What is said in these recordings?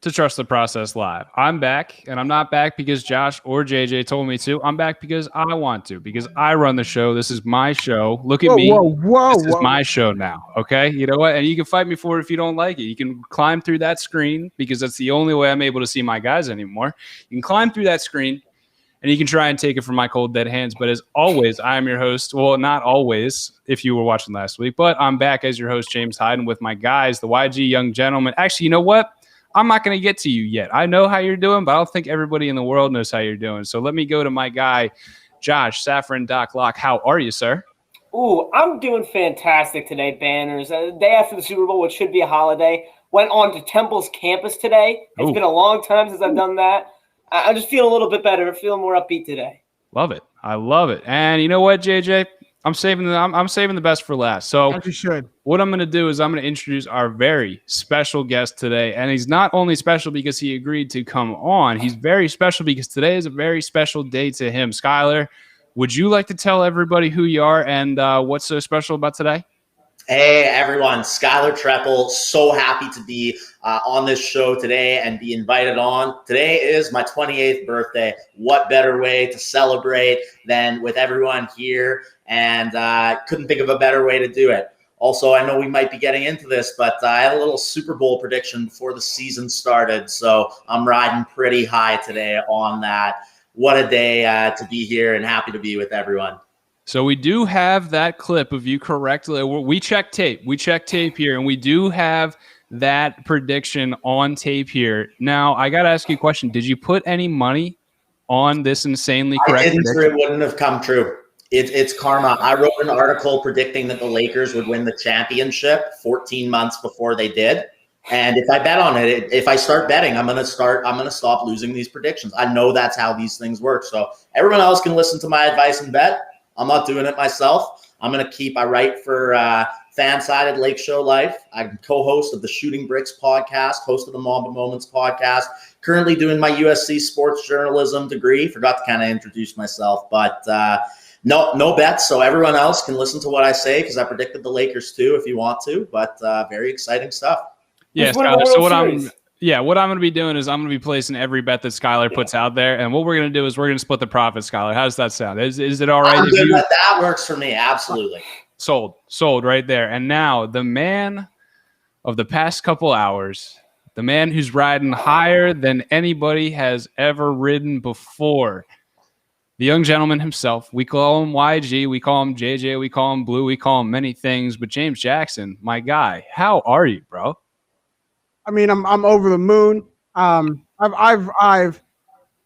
to Trust the Process Live. I'm back, and I'm not back because Josh or JJ told me to. I'm back because I want to, because I run the show. This is my show. Look at me. This is my show now, okay? You know what? And you can fight me for it if you don't like it. You can climb through that screen, because that's the only way I'm able to see my guys anymore. You can climb through that screen, and you can try and take it from my cold, dead hands. But as always, I am your host. Well, not always, if you were watching last week, but I'm back as your host, James Hyden, with my guys, the YG Young Gentlemen. Actually, you know what? I'm not going to get to you yet. I know how you're doing, but I don't think everybody in the world knows how you're doing. So let me go to my guy, Josh Safran Doc Locke. How are you, sir? Ooh, I'm doing fantastic today, Banners. The day after the Super Bowl, which should be a holiday, went on to Temple's campus today. It's been a long time since I've done that. I just feel a little bit better. I feel more upbeat today. Love it. I love it. And you know what, JJ? I'm saving the best for last. So as you should. What I'm going to do is I'm going to introduce our very special guest today. And he's not only special because he agreed to come on. He's very special because today is a very special day to him. Skyler, would you like to tell everybody who you are and what's so special about today? Hey, everyone. Skyler Trepel. So happy to be on this show today and be invited on. Today is my 28th birthday. What better way to celebrate than with everyone here? And couldn't think of a better way to do it. Also, I know we might be getting into this, but I had a little Super Bowl prediction before the season started. So I'm riding pretty high today on that. What a day to be here, and happy to be with everyone. So we do have that clip of you correctly. We check tape. We check tape here, and we do have that prediction on tape here. Now, I got to ask you a question. Did you put any money on this insanely correct prediction? It wouldn't have come true. It's karma. I wrote an article predicting that the Lakers would win the championship 14 months before they did. And if I bet on it, if I start betting, I'm gonna stop losing these predictions. I know that's how these things work. So everyone else can listen to my advice and bet. I'm not doing it myself. I write for Fan-Sided Lake Show Life. I'm co-host of the Shooting Bricks podcast, host of the Mamba Moments podcast, currently doing my USC sports journalism degree. Forgot to kind of introduce myself, but no bets. So everyone else can listen to what I say, because I predicted the Lakers too, if you want to, but very exciting stuff. Yeah, Skyler, so what I'm going to be doing is I'm going to be placing every bet that Skyler puts out there. And what we're going to do is we're going to split the profit, Skyler. How does that sound? Is it all right? That works for me. Absolutely. Sold right there. And now the man of the past couple hours, the man who's riding higher than anybody has ever ridden before, the young gentleman himself. We call him YG. We call him JJ. We call him Blue. We call him many things. But James Jackson, my guy, how are you, bro? I mean, I'm over the moon. I've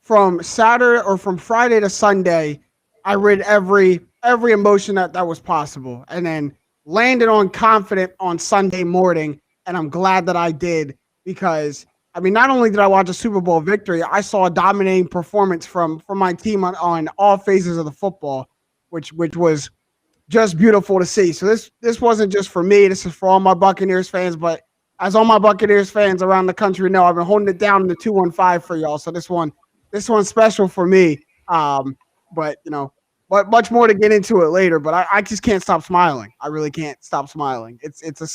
from Saturday or from Friday to Sunday, I read every emotion that was possible, and then landed on confident on Sunday morning. And I'm glad that I did, because I mean, not only did I watch a Super Bowl victory, I saw a dominating performance from my team on all phases of the football, which was just beautiful to see. So this wasn't just for me. This is for all my Buccaneers fans, but as all my Buccaneers fans around the country know, I've been holding it down in the 215 for y'all. So this one's special for me. But much more to get into it later. But I just can't stop smiling. I really can't stop smiling. It's a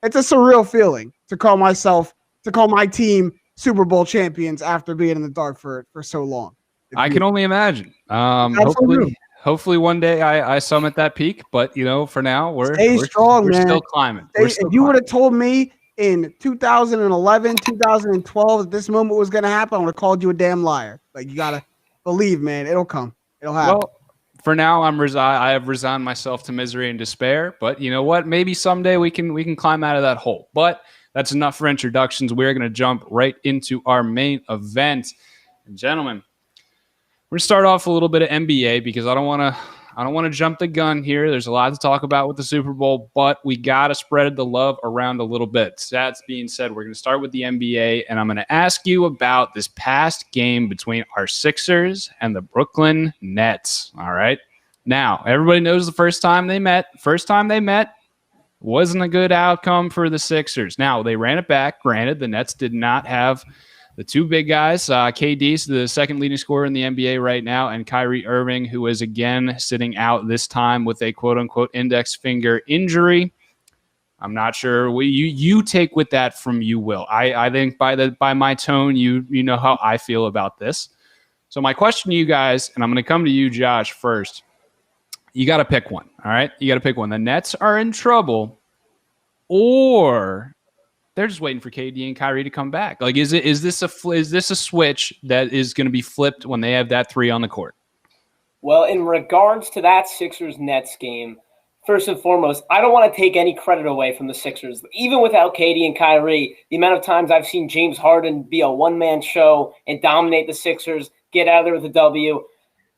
surreal feeling to call my team Super Bowl champions after being in the dark for so long. I can only imagine. Hopefully one day I summit that peak. But for now we're still climbing. If you would have told me in 2011, 2012, if this moment was going to happen, I would have called you a damn liar. Like, you got to believe, man. It'll come. It'll happen. Well, for now, I have resigned myself to misery and despair. But you know what? Maybe someday we can climb out of that hole. But that's enough for introductions. We're going to jump right into our main event. And gentlemen, we're going to start off a little bit of NBA, because I don't want to jump the gun here. There's a lot to talk about with the Super Bowl, but we got to spread the love around a little bit. That being said, we're going to start with the NBA, and I'm going to ask you about this past game between our Sixers and the Brooklyn Nets. All right. Now, everybody knows the first time they met wasn't a good outcome for the Sixers. Now, they ran it back. Granted, the Nets did not have the two big guys, KD's the second leading scorer in the NBA right now, and Kyrie Irving, who is again sitting out this time with a quote-unquote index finger injury. I'm not sure. You take with that from you, Will. I think by my tone, you know how I feel about this. So my question to you guys, and I'm going to come to you, Josh, first. You got to pick one. All right, you got to pick one. The Nets are in trouble, or they're just waiting for KD and Kyrie to come back. Like, is this a switch that is going to be flipped when they have that 3 on the court? Well, in regards to that Sixers-Nets game, first and foremost, I don't want to take any credit away from the Sixers. Even without KD and Kyrie, the amount of times I've seen James Harden be a one-man show and dominate the Sixers, get out of there with a W,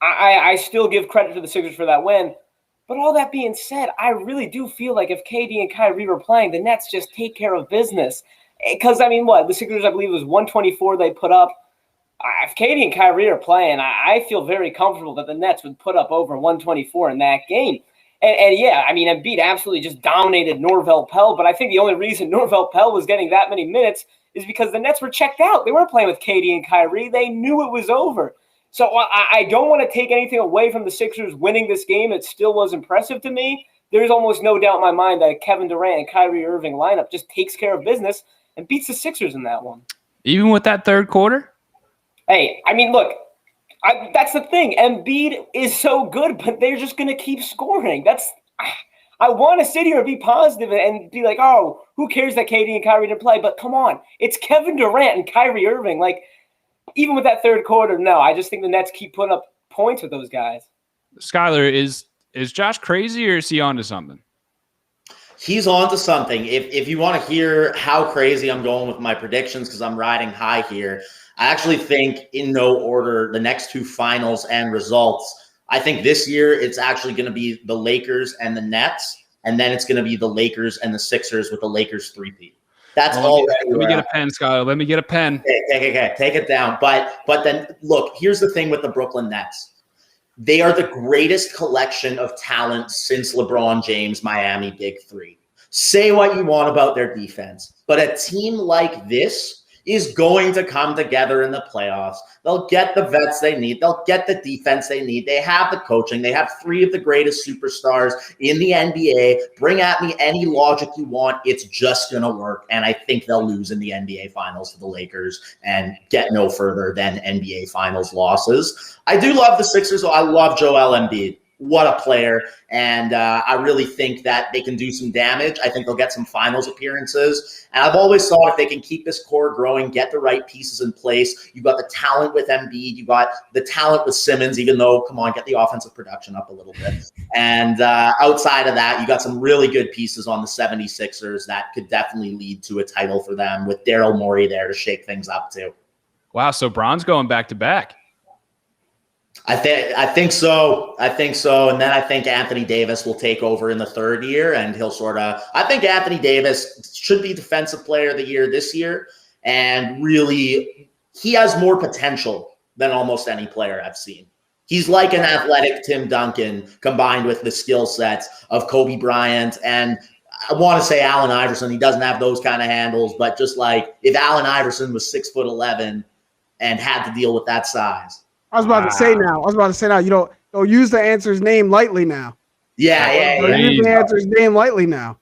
I still give credit to the Sixers for that win. But all that being said, I really do feel like if KD and Kyrie were playing, the Nets just take care of business. Because, the Sixers, I believe, was 124 they put up. If KD and Kyrie are playing, I feel very comfortable that the Nets would put up over 124 in that game. And Embiid absolutely just dominated Norvell Pell, but I think the only reason Norvell Pell was getting that many minutes is because the Nets were checked out. They weren't playing with KD and Kyrie. They knew it was over. So I don't want to take anything away from the Sixers winning this game. It still was impressive to me. There's almost no doubt in my mind that Kevin Durant and Kyrie Irving lineup just takes care of business and beats the Sixers in that one. Even with that third quarter? Hey, look, that's the thing. Embiid is so good, but they're just going to keep scoring. I want to sit here and be positive and be like, oh, who cares that KD and Kyrie didn't play? But come on, it's Kevin Durant and Kyrie Irving. Like, even with that third quarter, no, I just think the Nets keep putting up points with those guys. Skyler, is Josh crazy or is he onto something? He's onto something. If you want to hear how crazy I'm going with my predictions, because I'm riding high here, I actually think in no order the next 2 finals and results. I think this year it's actually going to be the Lakers and the Nets, and then it's going to be the Lakers and the Sixers with the Lakers 3-peat. That's all. Let me get a pen, Skyler. Let me get a pen. Okay. Take it down. But then, look, here's the thing with the Brooklyn Nets. They are the greatest collection of talent since LeBron James' Miami Big Three. Say what you want about their defense, but a team like this is going to come together in the playoffs. They'll get the vets they need. They'll get the defense they need. They have the coaching. They have 3 of the greatest superstars in the NBA. Bring at me any logic you want. It's just going to work. And I think they'll lose in the NBA Finals to the Lakers and get no further than NBA Finals losses. I do love the Sixers. I love Joel Embiid. What a player. And I really think that they can do some damage. I think they'll get some finals appearances. And I've always thought if they can keep this core growing, get the right pieces in place, you've got the talent with Embiid, you got the talent with Simmons, even though, come on, get the offensive production up a little bit. And outside of that, you got some really good pieces on the 76ers that could definitely lead to a title for them with Daryl Morey there to shake things up too. Wow, so Bron's going back to back. I think so. And then I think Anthony Davis will take over in the 3rd year, and he'll I think Anthony Davis should be Defensive Player of the Year this year. And really, he has more potential than almost any player I've seen. He's like an athletic Tim Duncan combined with the skill sets of Kobe Bryant. And I want to say Allen Iverson. He doesn't have those kind of handles, but just like if Allen Iverson was 6'11" and had to deal with that size. I was about to say now. You don't use the answer's name lightly now. Yeah. Use the answer's name lightly now.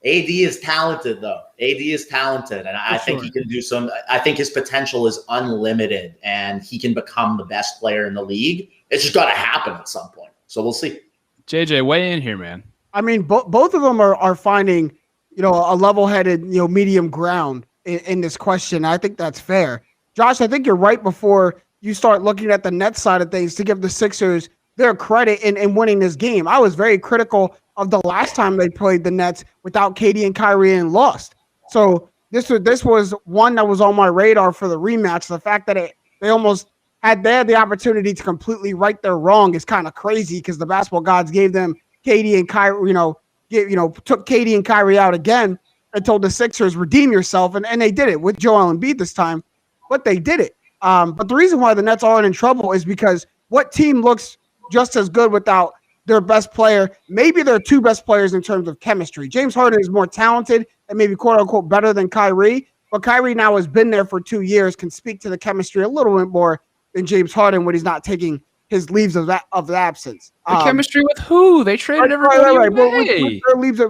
AD is talented, though. AD is talented, and I think he can do some. I think his potential is unlimited, and he can become the best player in the league. It's just got to happen at some point. So we'll see. JJ, weigh in here, man. Both of them are finding, a level-headed, medium ground in this question. I think that's fair. Josh, I think you're right before you start looking at the Nets side of things to give the Sixers their credit in winning this game. I was very critical of the last time they played the Nets without KD and Kyrie and lost. So this was one that was on my radar for the rematch. The fact that they almost had the opportunity to completely right their wrong is kind of crazy because the basketball gods gave them KD and Kyrie, took KD and Kyrie out again and told the Sixers, redeem yourself. And they did it with Joel Embiid this time, but they did it. But the reason why the Nets aren't in trouble is because what team looks just as good without their best player? Maybe their 2 best players in terms of chemistry. James Harden is more talented and maybe quote unquote better than Kyrie, but Kyrie now has been there for 2 years, can speak to the chemistry a little bit more than James Harden when he's not taking his leaves of absence. The chemistry with who? They traded everybody away.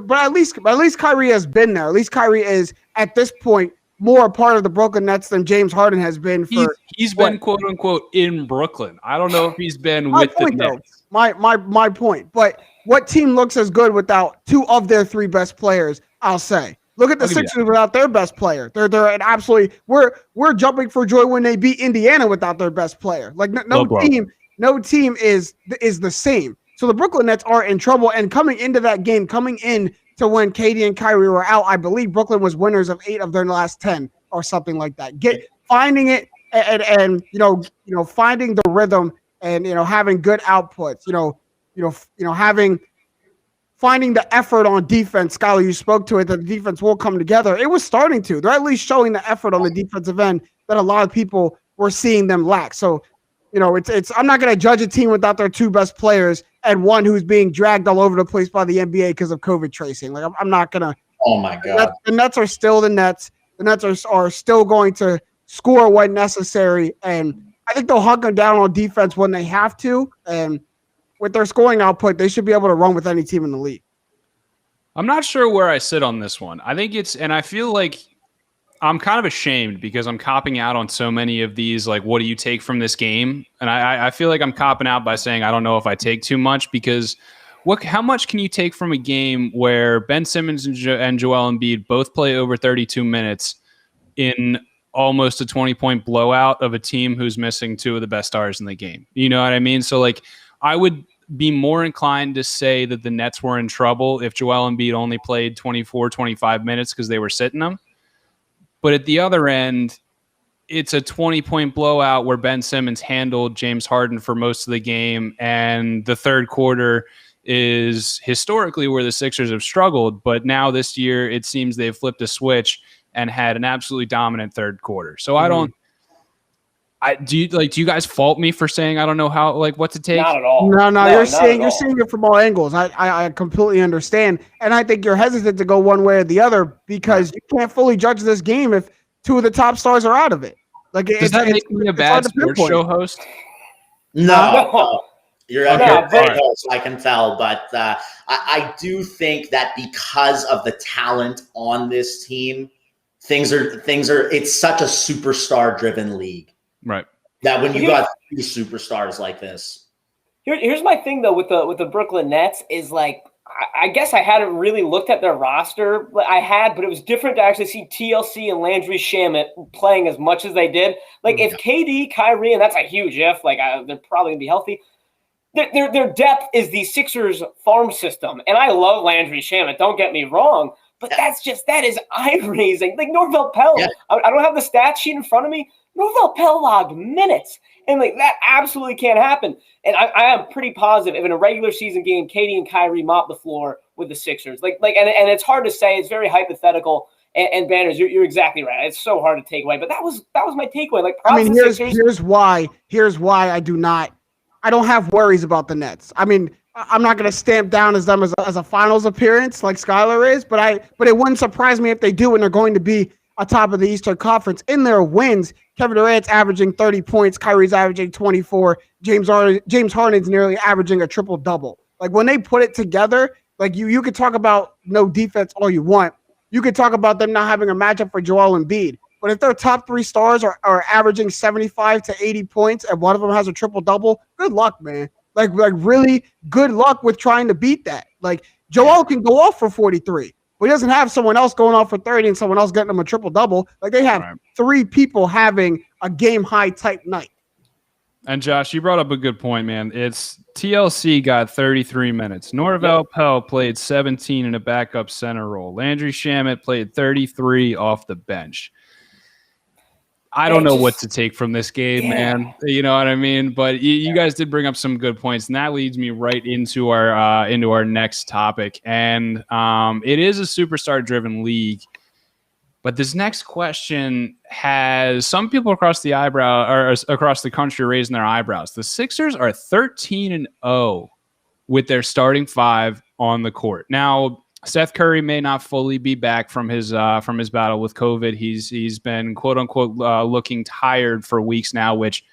But at least Kyrie has been there. At least Kyrie is at this point more a part of the Brooklyn Nets than James Harden has been for. He's been quote unquote in Brooklyn. I don't know if he's been with the Nets. My point. But what team looks as good without two of their three best players? I'll say. Look at the Sixers without their best player. They're an absolutely. We're jumping for joy when they beat Indiana without their best player. Like no team is the same. So the Brooklyn Nets are in trouble. And coming into that game, coming in to when KD and Kyrie were out, I believe Brooklyn was winners of 8 of their last 10 or something like that. Finding it and finding the rhythm and having good outputs. Finding the effort on defense. Skyler, you spoke to it, that the defense will come together. It was starting to. They're at least showing the effort on the defensive end that a lot of people were seeing them lack. So, it's I'm not going to judge a team without their two best players and one who's being dragged all over the place by the NBA because of COVID tracing. Like, I'm not going to. Oh, my God. The Nets are still the Nets. The Nets are still going to score when necessary. And I think they'll hunker down on defense when they have to. And with their scoring output, they should be able to run with any team in the league. I'm not sure where I sit on this one. I think and I feel like I'm kind of ashamed because I'm copping out on so many of these, like, what do you take from this game? And I feel like I'm copping out by saying I don't know if I take too much because how much can you take from a game where Ben Simmons and Joel Embiid both play over 32 minutes in almost a 20-point blowout of a team who's missing 2 of the best stars in the game? You know what I mean? So, like, I would be more inclined to say that the Nets were in trouble if Joel Embiid only played 24, 25 minutes because they were sitting them. But at the other end, it's a 20-point blowout where Ben Simmons handled James Harden for most of the game, and the third quarter is historically where the Sixers have struggled. But now this year, it seems they've flipped a switch and had an absolutely dominant third quarter. So I don't. Do you guys fault me for saying I don't know what to take? Not at all. No, you're seeing it from all angles. I completely understand, and I think you're hesitant to go one way or the other because you can't fully judge this game if 2 of the top stars are out of it. Like, does that make me a bad sports show host? No. You're a great host, I can tell, but I do think that because of the talent on this team, things are. It's such a superstar-driven league. Right. That when you got 3 superstars like this. Here's my thing though with the Brooklyn Nets is like I guess I hadn't really looked at their roster. I had, but it was different to actually see TLC and Landry Shamet playing as much as they did. Like if KD, Kyrie, and that's a huge if. Like they're probably gonna be healthy. Their depth is the Sixers farm system, and I love Landry Shamet. Don't get me wrong. But that is eye-raising. Like Norvell Pell, I don't have the stat sheet in front of me. Norvell Pell logged minutes, and like that absolutely can't happen. And I am pretty positive if in a regular season game, KD and Kyrie mop the floor with the Sixers. And it's hard to say. It's very hypothetical. And Banners, you're exactly right. It's so hard to take away. But that was my takeaway. Like here's why I don't have worries about the Nets. I mean, I'm not going to stamp down as them as a finals appearance like Skyler is, but it wouldn't surprise me if they do, and they're going to be atop of the Eastern Conference. In their wins, Kevin Durant's averaging 30 points, Kyrie's averaging 24, James Harden's nearly averaging a triple-double. Like when they put it together, like you could talk about no defense all you want. You could talk about them not having a matchup for Joel Embiid. But if their top 3 stars are averaging 75 to 80 points and one of them has a triple-double, good luck, man. Like really good luck with trying to beat that. Like Joel can go off for 43, but he doesn't have someone else going off for 30 and someone else getting him a triple-double. Like they have 3 people having a game-high type night. And Josh, you brought up a good point, man. It's TLC got 33 minutes. Norvell Pell played 17 in a backup center role. Landry Shamet played 33 off the bench. I don't know what to take from this game, man. You know what I mean? But you guys did bring up some good points, and that leads me right into our next topic. And it is a superstar-driven league. But this next question has some people across the country raising their eyebrows. The Sixers are 13-0 with their starting 5 on the court. Now, Seth Curry may not fully be back from his battle with COVID. He's been quote unquote looking tired for weeks now, which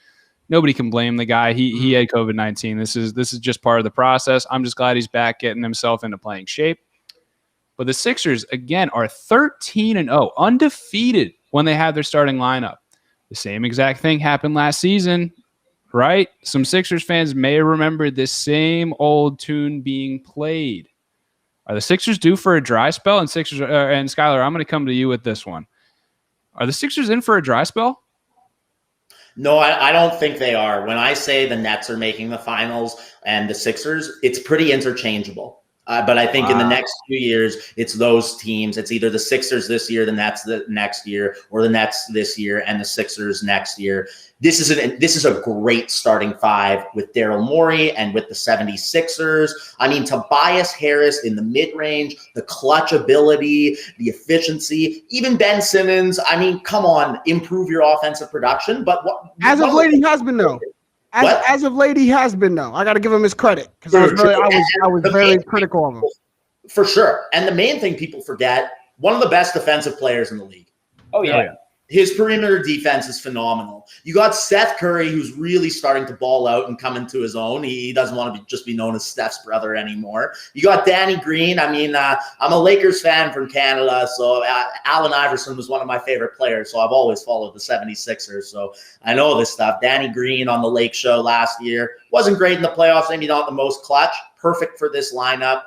nobody can blame the guy. He had COVID-19. This is just part of the process. I'm just glad he's back getting himself into playing shape. But the Sixers, again, are 13-0, undefeated when they have their starting lineup. The same exact thing happened last season, right? Some Sixers fans may remember this same old tune being played. Are the Sixers due for a dry spell? And Skyler, I'm going to come to you with this one. Are the Sixers in for a dry spell? No, I don't think they are. When I say the Nets are making the finals and the Sixers, it's pretty interchangeable. But I think in the next 2 years, it's those teams. It's either the Sixers this year, the Nets the next year, or the Nets this year and the Sixers next year. This is a great starting five with Daryl Morey and with the 76ers. I mean, Tobias Harris in the mid-range, the clutch ability, the efficiency, even Ben Simmons. I mean, come on, improve your offensive production. But as of late, he has been though. As of late, he has been though. I got to give him his credit because I was very critical of him. For sure. And the main thing people forget, one of the best defensive players in the league. Oh yeah. His perimeter defense is phenomenal. You got Seth Curry, who's really starting to ball out and come into his own. He doesn't want to just be known as Steph's brother anymore. You got Danny Green. I mean, I'm a Lakers fan from Canada, so Allen Iverson was one of my favorite players, so I've always followed the 76ers, so I know this stuff. Danny Green on the Lake Show last year. Wasn't great in the playoffs, maybe not the most clutch. Perfect for this lineup.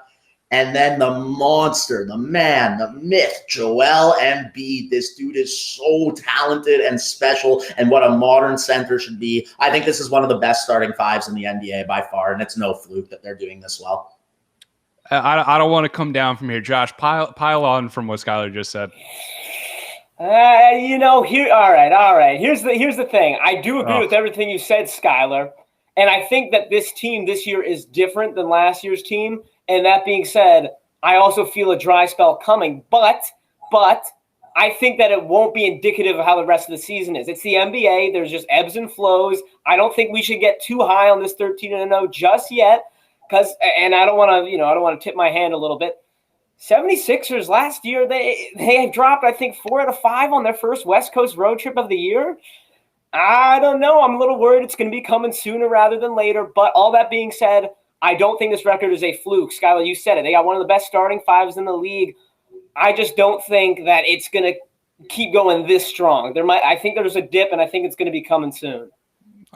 And then the monster, the man, the myth, Joel Embiid. This dude is so talented and special and what a modern center should be. I think this is one of the best starting fives in the NBA by far, and it's no fluke that they're doing this well. I don't want to come down from here. Josh, pile on from what Skyler just said. All right. Here's the thing. I do agree with everything you said, Skyler. And I think that this team this year is different than last year's team. And that being said, I also feel a dry spell coming. But I think that it won't be indicative of how the rest of the season is. It's the NBA. There's just ebbs and flows. I don't think we should get too high on this 13-0 just yet. And I don't want to tip my hand a little bit. 76ers last year, they have dropped, I think, 4 out of 5 on their first West Coast road trip of the year. I don't know. I'm a little worried it's going to be coming sooner rather than later. But all that being said, I don't think this record is a fluke. Skyler, you said it. They got one of the best starting fives in the league. I just don't think that it's going to keep going this strong. I think there's a dip, and I think it's going to be coming soon.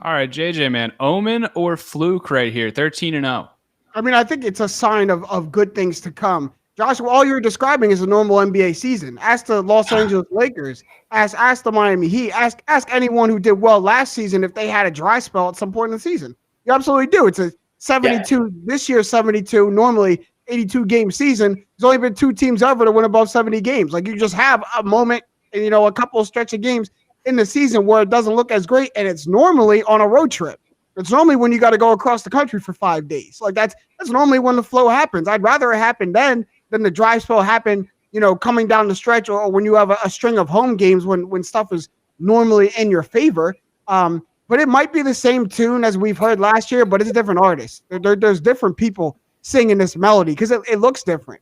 All right, JJ, man. Omen or fluke right here, 13-0? I mean, I think it's a sign of good things to come. Josh, all you're describing is a normal NBA season. Ask the Los Angeles Lakers. Ask the Miami Heat. Ask anyone who did well last season if they had a dry spell at some point in the season. You absolutely do. It's a 72 this year, 72. Normally 82 game season. There's only been 2 teams ever to win above 70 games. Like you just have a moment, and a couple of stretch of games in the season where it doesn't look as great, and it's normally on a road trip. It's normally when you got to go across the country for 5 days. Like that's normally when the flow happens. I'd rather it happen then than the dry spell happen, coming down the stretch or when you have a string of home games when stuff is normally in your favor. But it might be the same tune as we've heard last year, but it's a different artist. There's different people singing this melody because it looks different.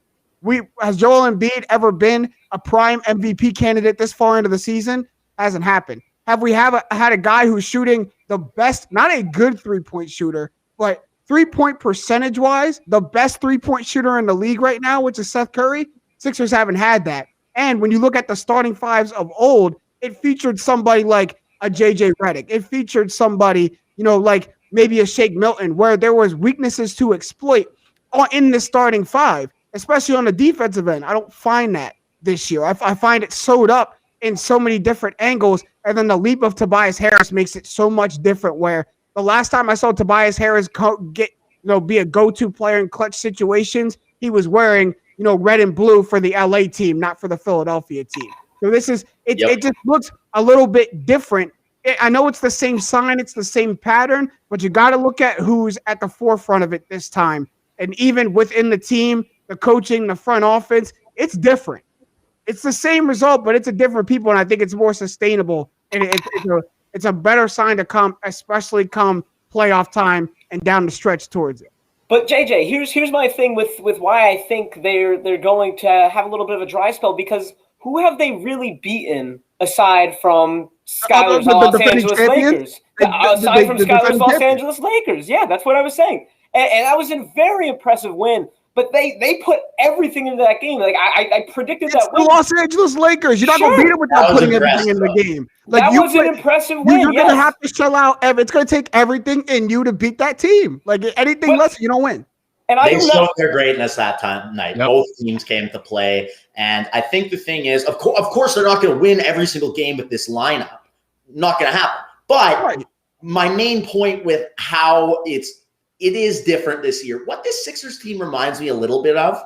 Has Joel Embiid ever been a prime MVP candidate this far into the season? Hasn't happened. Have we had a guy who's shooting the best, not a good three-point shooter, but three-point percentage-wise, the best three-point shooter in the league right now, which is Seth Curry? Sixers haven't had that. And when you look at the starting fives of old, it featured somebody like a J.J. Redick. It featured somebody, like maybe a Shake Milton, where there was weaknesses to exploit in the starting five, especially on the defensive end. I don't find that this year. I find it sewed up in so many different angles, and then the leap of Tobias Harris makes it so much different, where the last time I saw Tobias Harris be a go-to player in clutch situations, he was wearing, red and blue for the LA team, not for the Philadelphia team. So it just looks a little bit different. I know it's the same sign, it's the same pattern, but you got to look at who's at the forefront of it this time. And even within the team, the coaching, the front office, it's different. It's the same result, but it's a different people, and I think it's more sustainable. And it's a better sign to come, especially come playoff time and down the stretch towards it. But JJ, here's my thing with why I think they're going to have a little bit of a dry spell, because who have they really beaten aside from Skyler's Los Angeles Lakers. Aside from Skyler's Los Angeles Lakers. Yeah, that's what I was saying. And that was a very impressive win. But they put everything into that game. Like I predicted that win. The Los Angeles Lakers. You're not going to beat them without putting everything in the game. Like that was an impressive win. You're going to have to shell out. It's going to take everything in you to beat that team. Like anything less, you don't win. And they showed their greatness that night. Yep. Both teams came to play. And I think the thing is, of course, they're not going to win every single game with this lineup. Not going to happen. But my main point with how it is different this year, what this Sixers team reminds me a little bit of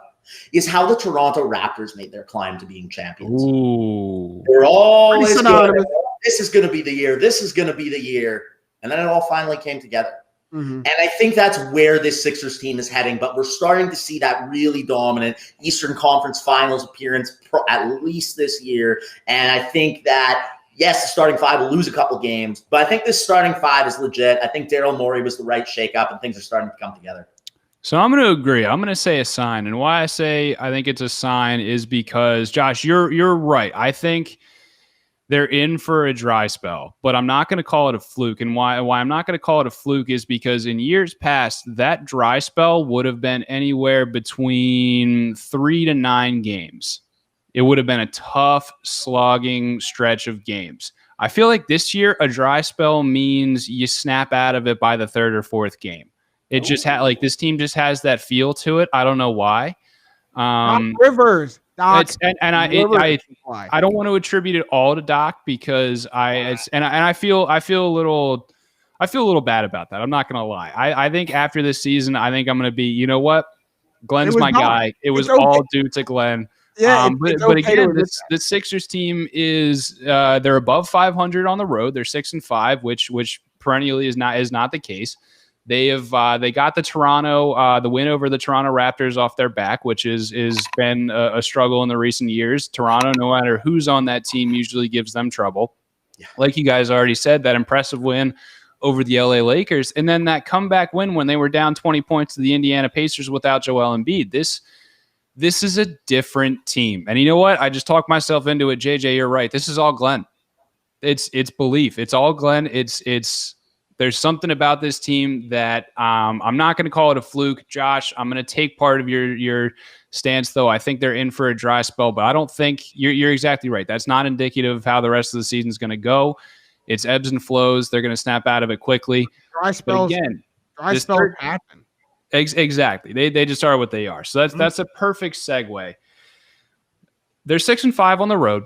is how the Toronto Raptors made their climb to being champions. Ooh. They're always good. This is going to be the year. This is going to be the year. And then it all finally came together. Mm-hmm. And I think that's where this Sixers team is heading. But we're starting to see that really dominant Eastern Conference Finals appearance at least this year. And I think that, yes, the starting five will lose a couple games, but I think this starting five is legit. I think Daryl Morey was the right shakeup, and things are starting to come together. So I'm going to agree. I'm going to say a sign. And why I say I think it's a sign is because, Josh, you're right. I think they're in for a dry spell, but I'm not going to call it a fluke. And why I'm not going to call it a fluke is because in years past, that dry spell would have been anywhere between 3 to 9 games. It would have been a tough, slogging stretch of games. I feel like this year, a dry spell means you snap out of it by the 3rd or 4th game. It just this team just has that feel to it. I don't know why. Doc Rivers. I don't want to attribute it all to Doc because I feel a little bad about that. I'm not going to lie. I think after this season, I think I'm going to be, you know what? Glenn's my guy. It was all due to Glenn. Yeah, but again, the Sixers team is they're above 500 on the road. They're 6-5, which perennially is not the case. They got the win over the Toronto Raptors off their back, which is been a struggle in the recent years. Toronto, no matter who's on that team, usually gives them trouble. Yeah. Like you guys already said, that impressive win over the LA Lakers, and then that comeback win when they were down 20 points to the Indiana Pacers without Joel Embiid. This is a different team. And you know what? I just talked myself into it. JJ, you're right. This is all Glenn. It's belief. It's all Glenn. There's something about this team that I'm not going to call it a fluke. Josh, I'm going to take part of your stance, though. I think they're in for a dry spell, but I don't think you're exactly right. That's not indicative of how the rest of the season is going to go. It's ebbs and flows. They're going to snap out of it quickly. Dry spells happen. Exactly. They just are what they are. So that's a perfect segue. They're 6-5 on the road,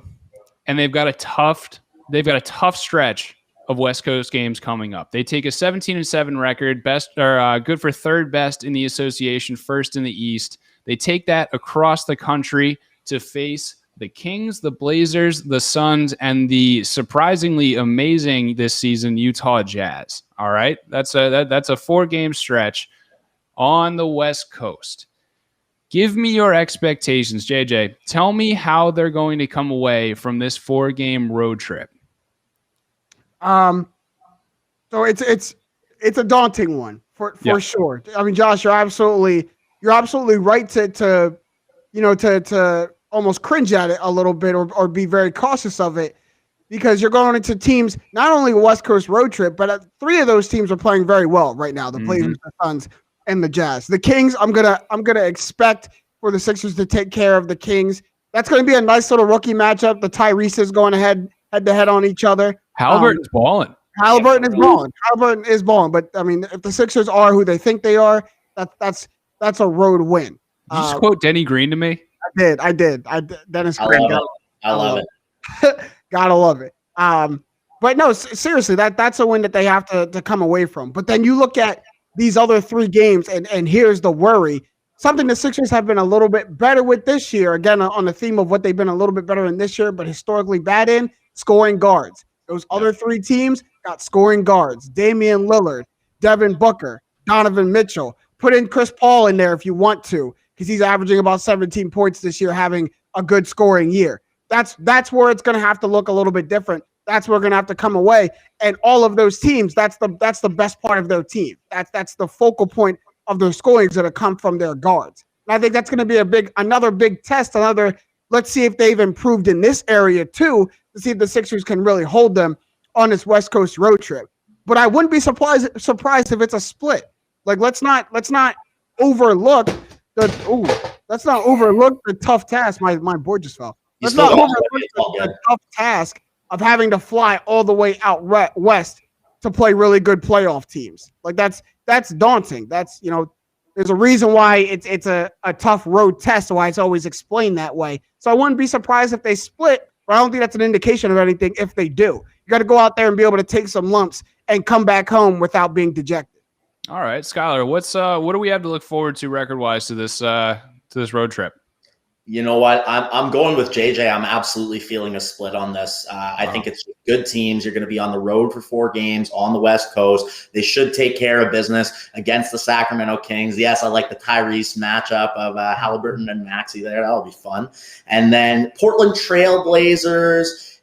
and they've got a tough stretch of West Coast games coming up. They take a 17-7 record, good for 3rd best in the association, 1st in the East. They take that across the country to face the Kings, the Blazers, the Suns, and the surprisingly amazing this season Utah Jazz. All right, that's a 4-game stretch on the West Coast. Give me your expectations, JJ. Tell me how they're going to come away from this 4-game road trip. So it's a daunting one for sure. I mean, Josh, you're absolutely right to almost cringe at it a little bit or be very cautious of it, because you're going into teams, not only a West Coast road trip, but 3 of those teams are playing very well right now. The Blazers, the Suns, and the Jazz. The Kings, I'm gonna expect for the Sixers to take care of the Kings. That's going to be a nice little rookie matchup. The Tyrese's going head to head on each other. Halliburton's balling. Halliburton is balling. But I mean, if the Sixers are who they think they are, that's a road win. Did you just quote Denny Green to me? I did. Dennis Green. I love it. Gotta love it. But no, seriously, that's a win that they have to come away from. But then you look at these other 3 games, and here's the worry. Something the Sixers have been a little bit better with this year, again, on the theme of what they've been a little bit better in this year, but historically bad in, scoring guards. Those other 3 teams got scoring guards. Damian Lillard, Devin Booker, Donovan Mitchell. Put in Chris Paul in there if you want to, because he's averaging about 17 points this year, having a good scoring year. That's where it's going to have to look a little bit different. That's where we're going to have to come away. And all of those teams, that's the best part of their team. That's the focal point of their scoring is going to come from their guards. And I think that's going to be another big test. Let's see if they've improved in this area too, to see if the Sixers can really hold them on this West Coast road trip. But I wouldn't be surprised if it's a split. Like let's not overlook the tough task. My board just fell. Let's not overlook the tough task of having to fly all the way out west to play really good playoff teams. Like that's daunting. That's, there's a reason why it's a tough road test, why it's always explained that way. So I wouldn't be surprised if they split, but I don't think that's an indication of anything if they do. You got to go out there and be able to take some lumps and come back home without being dejected. All right, Skyler, what do we have to look forward to record-wise to this road trip? You know what? I'm going with JJ. I'm absolutely feeling a split on this. I think it's good teams. You're going to be on the road for 4 games on the West Coast. They should take care of business against the Sacramento Kings. Yes, I like the Tyrese matchup of Halliburton and Maxey there. That'll be fun. And then Portland Trailblazers.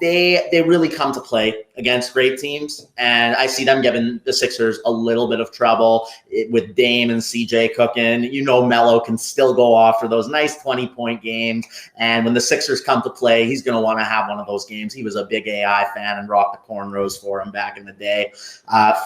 They really come to play against great teams, and I see them giving the Sixers a little bit of trouble with Dame and CJ cooking. Melo can still go off for those nice 20-point games, and when the Sixers come to play, he's going to want to have one of those games. He was a big AI fan and rocked the cornrows for him back in the day.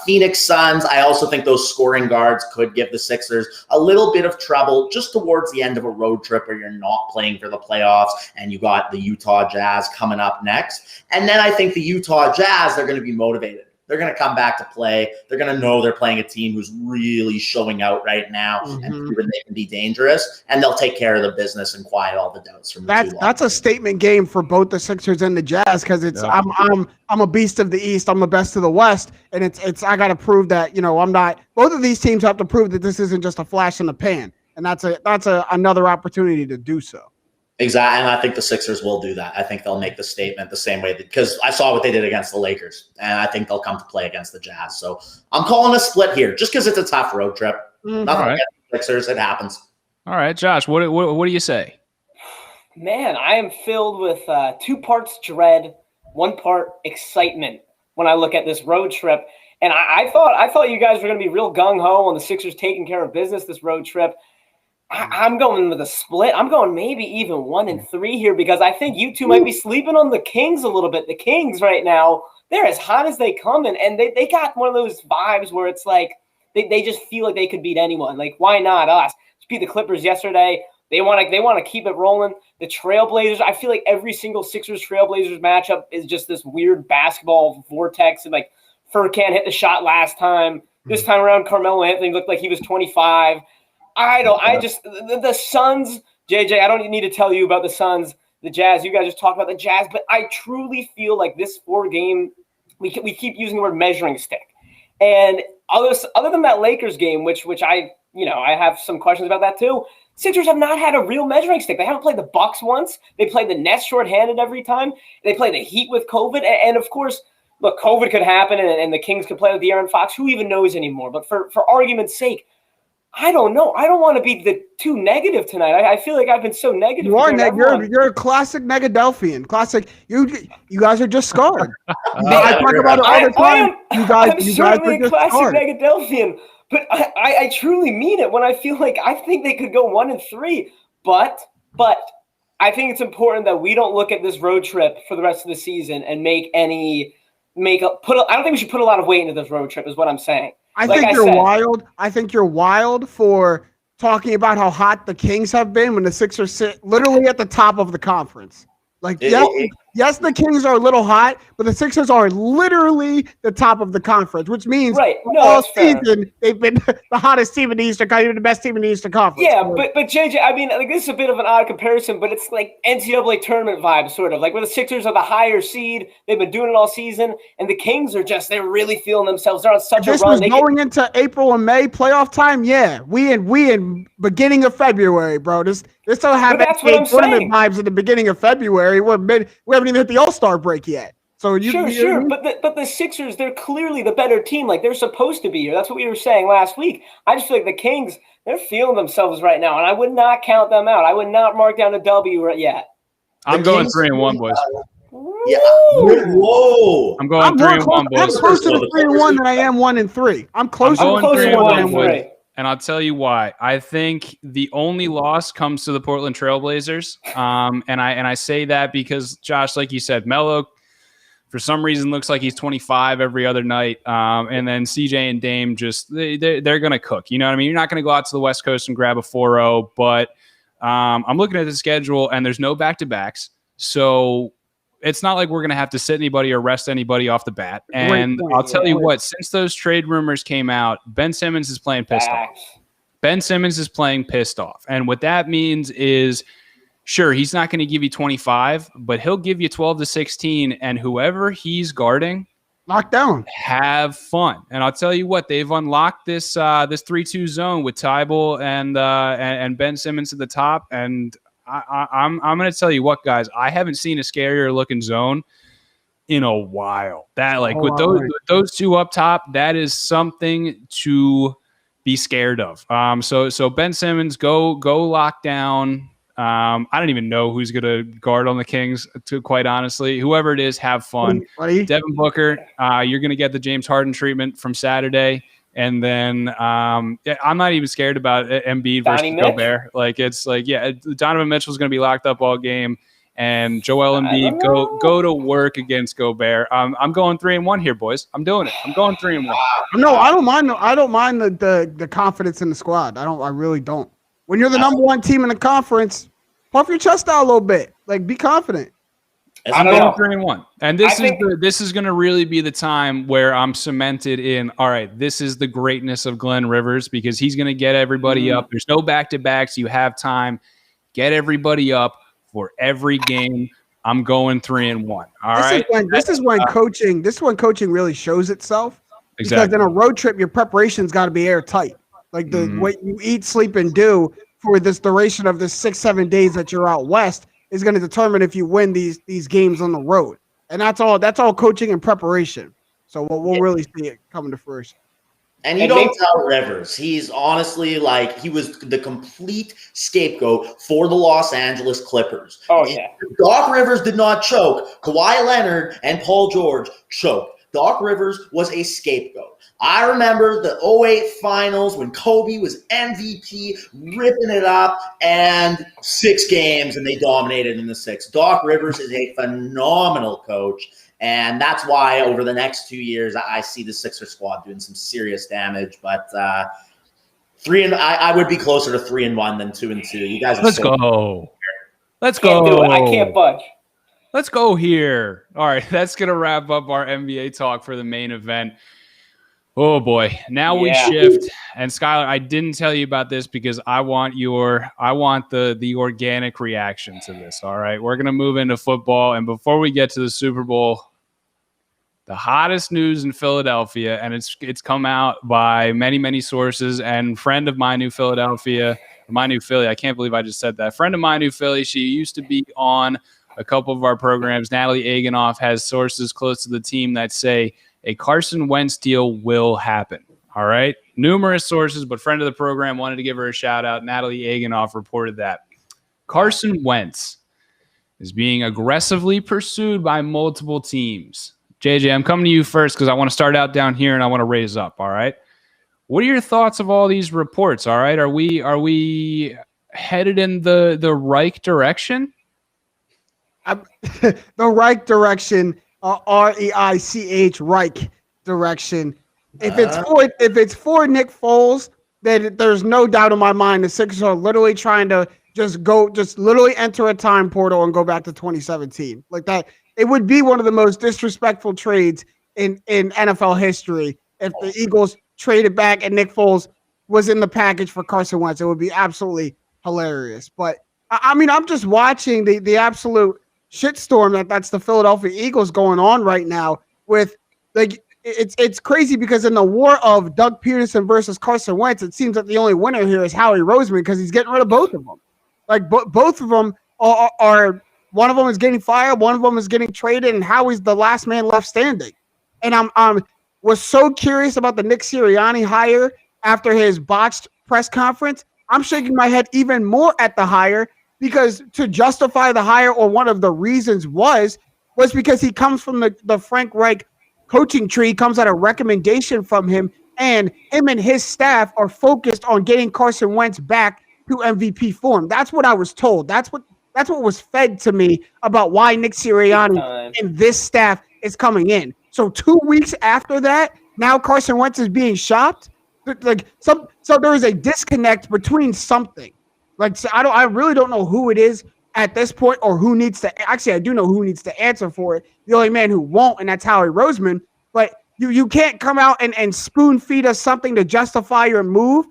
Phoenix Suns, I also think those scoring guards could give the Sixers a little bit of trouble just towards the end of a road trip where you're not playing for the playoffs, and you got the Utah Jazz coming up next. And then I think the Utah Jazz, they're going to be motivated. They're going to come back to play. They're going to know they're playing a team who's really showing out right now and proving they can be dangerous, and they'll take care of the business and quiet all the doubts from that's a statement game for both the Sixers and the Jazz, because I'm a beast of the East, I'm the best of the West, and it's I got to prove that I'm not. Both of these teams have to prove that this isn't just a flash in the pan, and that's another opportunity to do so. Exactly, and I think the Sixers will do that. I think they'll make the statement the same way, because I saw what they did against the Lakers, and I think they'll come to play against the Jazz. So I'm calling a split here, just because it's a tough road trip. Nothing against the Sixers, it happens. All right, Josh, what do you say? Man, I am filled with 2 parts dread, 1 part excitement when I look at this road trip. And I thought you guys were going to be real gung-ho on the Sixers taking care of business this road trip. I'm going with a split. I'm going maybe even 1-3 here, because I think you two might be sleeping on the Kings a little bit. The Kings right now, they're as hot as they come, and they got one of those vibes where it's like they just feel like they could beat anyone. Like, why not us? Just beat the Clippers yesterday. They want to keep it rolling. The Trailblazers, I feel like every single Sixers Trailblazers matchup is just this weird basketball vortex, and like Furkan hit the shot last time. This time around, Carmelo Anthony looked like he was 25. The Suns, JJ, I don't need to tell you about the Suns, the Jazz. You guys just talk about the Jazz, but I truly feel like this 4-game, we keep using the word measuring stick. And other than that Lakers game, which I have some questions about that too, Sixers have not had a real measuring stick. They haven't played the Bucks once. They played the Nets shorthanded every time. They play the Heat with COVID. And of course, look, COVID could happen and the Kings could play with De'Aaron Fox. Who even knows anymore? But for argument's sake, I don't know. I don't want to be too negative tonight. I feel like I've been so negative. You are you're a classic Negadelphian. Classic. You guys are just scarred. I talk about it all the time. I'm certainly a classic Negadelphian, but I truly mean it when I feel like I think they could go 1-3. But I think it's important that we don't look at this road trip for the rest of the season and I don't think we should put a lot of weight into this road trip, is what I'm saying. I think you're wild. I think you're wild for talking about how hot the Kings have been when the Sixers sit literally at the top of the conference. Like, yes, the Kings are a little hot, but the Sixers are literally the top of the conference, which means all season they've been the hottest team in the Eastern Conference, the best team in the Eastern Conference. Yeah, but JJ, I mean, like, this is a bit of an odd comparison, but it's like NCAA tournament vibes, sort of. Like, where the Sixers are the higher seed, they've been doing it all season, and the Kings are they're really feeling themselves. They're on such a run. This was going into April and May playoff time. Yeah, we in beginning of February, bro. This don't have any tournament vibes in the beginning of February. We haven't even hit the All-Star break yet. So sure. But the Sixers, they're clearly the better team. Like, they're supposed to be here. That's what we were saying last week. I just feel like the Kings, they're feeling themselves right now, and I would not count them out. I would not mark down a W yet. I'm going 3-1, boys. Yeah. Whoa. I'm going 3-1, boys. I'm closer to 3-1 than I am 1-3. I'm closer to 1-3. And I'll tell you why. I think the only loss comes to the Portland Trailblazers. And I say that because, Josh, like you said, Melo for some reason looks like he's 25 every other night. And then CJ and Dame just they're going to cook. You know what I mean? You're not going to go out to the West Coast and grab a 4-0, but I'm looking at the schedule and there's no back-to-backs. So it's not like we're going to have to sit anybody or rest anybody off the bat. And I'll tell you what, since those trade rumors came out, Ben Simmons is playing pissed off. Ben Simmons is playing pissed off. And what that means is, sure, he's not going to give you 25, but he'll give you 12 to 16. And whoever he's guarding, lock down, have fun. And I'll tell you what, they've unlocked this 3-2 zone with Tybal and Ben Simmons at the top. And I'm going to tell you what, guys, I haven't seen a scarier looking zone in a while. That with those two up top, that is something to be scared of. So Ben Simmons, go lock down. I don't even know who's going to guard on the Kings, to quite honestly. Whoever it is, have fun. Devin Booker, you're going to get the James Harden treatment from Saturday. And then I'm not even scared about Embiid versus Gobert. Donovan Mitchell's going to be locked up all game. And Joel Embiid, go to work against Gobert. I'm going 3-1 here, boys. I'm doing it. I'm going 3-1. No, I don't mind. I don't mind the confidence in the squad. I really don't. When you're the number one team in the conference, puff your chest out a little bit. Be confident. I'm going 3-1, and this is going to really be the time where I'm cemented in. All right, this is the greatness of Glenn Rivers because he's going to get everybody up. There's no back-to-backs. You have time. Get everybody up for every game. I'm going 3-1. This is when coaching really shows itself. Exactly. Because in a road trip, your preparation's got to be airtight. What you eat, sleep, and do for this duration of the 6-7 days that you're out west is going to determine if you win these games on the road. And that's all coaching and preparation. So we'll really see it coming to fruition. And you don't tell Rivers. He's honestly he was the complete scapegoat for the Los Angeles Clippers. Oh, yeah. Doc Rivers did not choke. Kawhi Leonard and Paul George choked. Doc Rivers was a scapegoat. I remember the 2008 finals when Kobe was MVP, ripping it up, and 6 games, and they dominated in the 6. Doc Rivers is a phenomenal coach, and that's why over the next 2 years, I see the Sixers squad doing some serious damage. But I would be closer to 3-1 than 2-2. You guys, let's go. Let's go. I can't budge. Let's go here. All right, that's gonna wrap up our NBA talk for the main event. Oh boy, now we shift. And Skyler, I didn't tell you about this because I want the organic reaction to this. All right, we're gonna move into football, and before we get to the Super Bowl, the hottest news in Philadelphia, and it's come out by many sources. And friend of my new Philadelphia, my new Philly. I can't believe I just said that. Friend of my new Philly. She used to be on a couple of our programs. Natalie Aganoff has sources close to the team that say a Carson Wentz deal will happen. All right. Numerous sources, but friend of the program, wanted to give her a shout out. Natalie Aganoff reported that Carson Wentz is being aggressively pursued by multiple teams. JJ, I'm coming to you first because I want to start out down here and I want to raise up. All right. What are your thoughts of all these reports? All right. Are we headed in the right direction? The right direction, R-E-I-C-H, Reich direction. If it's for Nick Foles, then there's no doubt in my mind the Sixers are literally trying to just literally enter a time portal and go back to 2017. Like that, it would be one of the most disrespectful trades in NFL history if the Eagles traded back and Nick Foles was in the package for Carson Wentz. It would be absolutely hilarious. But I mean, I'm just watching the absolute shitstorm that's the Philadelphia Eagles going on right now with it's crazy because in the war of Doug Peterson versus Carson Wentz, it seems that the only winner here is Howie Roseman because he's getting rid of both of them. Both of them are one of them is getting fired, one of them is getting traded, and Howie's the last man left standing. And I'm was so curious about the Nick Sirianni hire after his botched press conference. I'm shaking my head even more at the hire because to justify the hire, or one of the reasons was because he comes from the Frank Reich coaching tree, comes out a recommendation from him, and him and his staff are focused on getting Carson Wentz back to MVP form. That's what I was told. That's what was fed to me about why Nick Sirianni and this staff is coming in. So 2 weeks after that, now Carson Wentz is being shopped. So there is a disconnect between something. So I really don't know who it is at this point or who needs to. Actually, I do know who needs to answer for it. The only man who won't, and that's Howie Roseman. But you can't come out and spoon feed us something to justify your move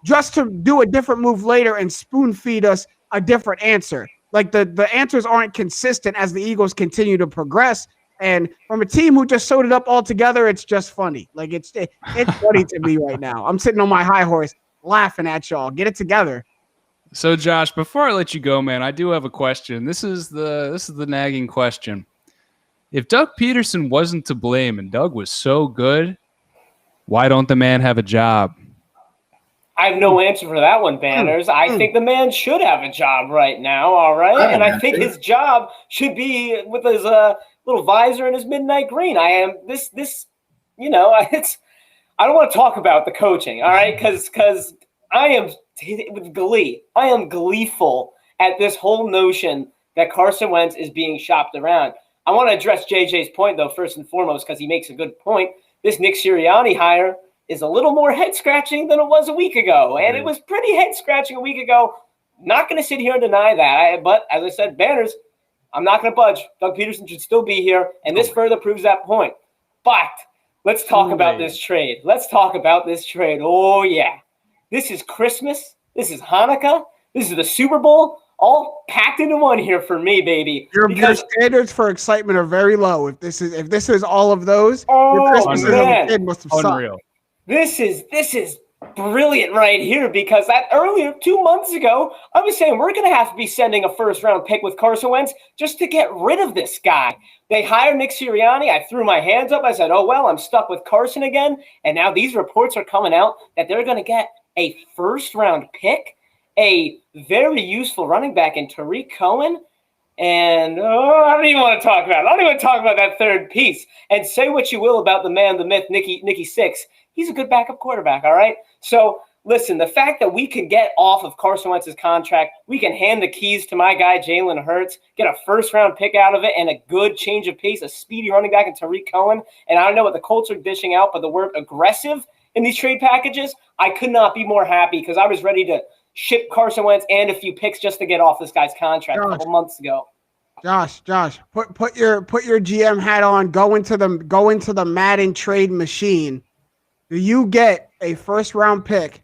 just to do a different move later and spoon feed us a different answer. Like the answers aren't consistent as the Eagles continue to progress. And from a team who just sewed it up all together, it's just funny. Like it's funny to me right now. I'm sitting on my high horse laughing at y'all. Get it together. So Josh, before I let you go, man, I do have a question. This is the nagging question. If Doug Peterson wasn't to blame and Doug was so good, why don't the man have a job? I have no answer for that one, Banners. I think the man should have a job right now, all right? And I think his job should be with his little visor and his midnight green. I don't want to talk about the coaching, all right? Because I am with glee. I am gleeful at this whole notion that Carson Wentz is being shopped around. I want to address JJ's point, though, first and foremost, because he makes a good point. This Nick Sirianni hire is a little more head-scratching than it was a week ago. And it was pretty head-scratching a week ago. Not going to sit here and deny that. But as I said, Banners, I'm not going to budge. Doug Peterson should still be here. And this further proves that point. But let's talk about this trade. Oh, yeah. This is Christmas. This is Hanukkah. This is the Super Bowl. All packed into one here for me, baby. Your standards for excitement are very low. If this is all of those, your Christmas as a kid must have unreal. This is brilliant right here because that earlier 2 months ago, I was saying we're going to have to be sending a first-round pick with Carson Wentz just to get rid of this guy. They hired Nick Sirianni. I threw my hands up. I said, oh, well, I'm stuck with Carson again. And now these reports are coming out that they're going to get a first-round pick, a very useful running back in Tariq Cohen. And I don't even want to talk about it. I don't even talk about that third piece. And say what you will about the man, the myth, Nicky Six. He's a good backup quarterback, all right? So, listen, the fact that we can get off of Carson Wentz's contract, we can hand the keys to my guy, Jalen Hurts, get a first-round pick out of it, and a good change of pace, a speedy running back in Tariq Cohen. And I don't know what the Colts are dishing out, but the word aggressive in these trade packages, I could not be more happy because I was ready to ship Carson Wentz and a few picks just to get off this guy's contract a couple months ago. Josh, put your GM hat on. Go into the Madden trade machine. Do you get a first round pick,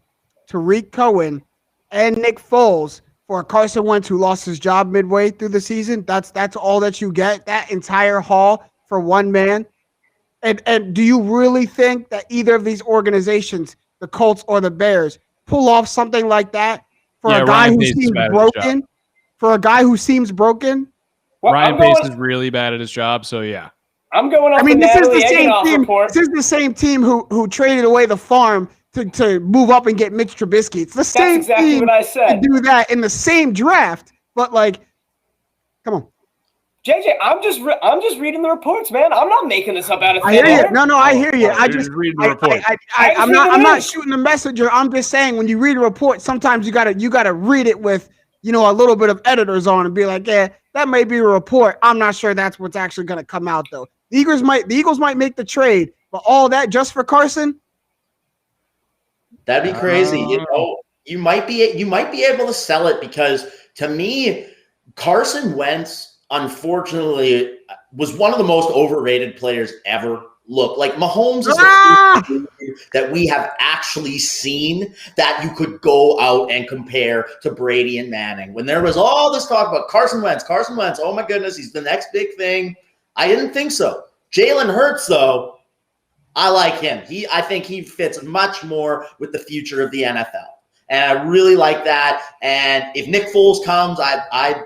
Tariq Cohen, and Nick Foles for Carson Wentz who lost his job midway through the season? That's all that you get. That entire haul for one man. And do you really think that either of these organizations, the Colts or the Bears, pull off something like that for a guy who seems broken? For a guy who seems broken? Well, Ryan Pace is really bad at his job, so yeah. I'm going off this is the same team. Report. This is the same team who traded away the farm to move up and get Mitch Trubisky. It's the same exactly team what I said. to do that in the same draft. But come on. JJ, I'm just reading the reports, man. I'm not making this up out of thin air. I hear you. No, I hear you. I just read the report. I'm not shooting the messenger. I'm just saying when you read a report, sometimes you gotta read it with a little bit of editors on and be like, yeah, that may be a report. I'm not sure that's what's actually gonna come out though. The Eagles might make the trade, but all that just for Carson? That'd be crazy. You might be able to sell it because to me, Carson Wentz, unfortunately, was one of the most overrated players ever. Look, like Mahomes is the that we have actually seen that you could go out and compare to Brady and Manning. When there was all this talk about Carson Wentz, oh my goodness, he's the next big thing. I didn't think so. Jalen Hurts, though, I like him. I think he fits much more with the future of the NFL. And I really like that. And if Nick Foles comes, I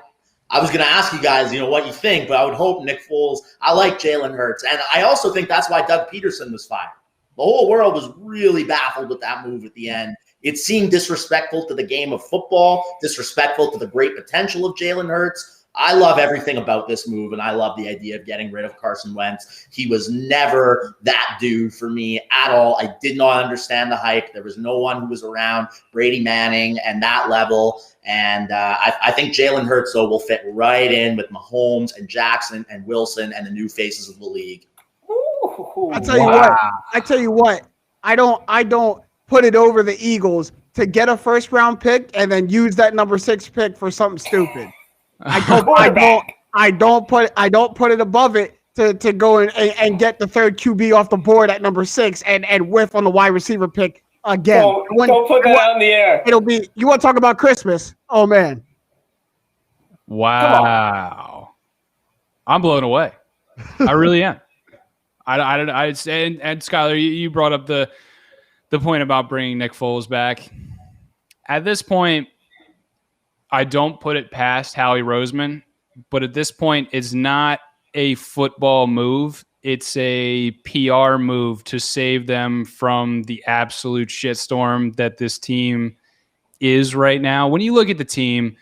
was going to ask you guys, what you think, but I would hope Nick Foles. I like Jalen Hurts. And I also think that's why Doug Peterson was fired. The whole world was really baffled with that move at the end. It seemed disrespectful to the game of football, disrespectful to the great potential of Jalen Hurts. I love everything about this move, and I love the idea of getting rid of Carson Wentz. He was never that dude for me at all. I did not understand the hype. There was no one who was around Brady Manning and that level. And I think Jalen Hurts, though, will fit right in with Mahomes and Jackson and Wilson and the new faces of the league. I tell you what. I don't put it over the Eagles to get a first round pick and then use that number 6 pick for something stupid. I don't put it above it to go and get the third QB off the board at number 6 and whiff on the wide receiver pick again. Don't put that out in the air. It'll be, you want to talk about Christmas? Oh man. Wow. I'm blown away. I really am. And Skyler, you brought up the point about bringing Nick Foles back. At this point, I don't put it past Howie Roseman, but at this point, it's not a football move. It's a PR move to save them from the absolute shitstorm that this team is right now. When you look at the team,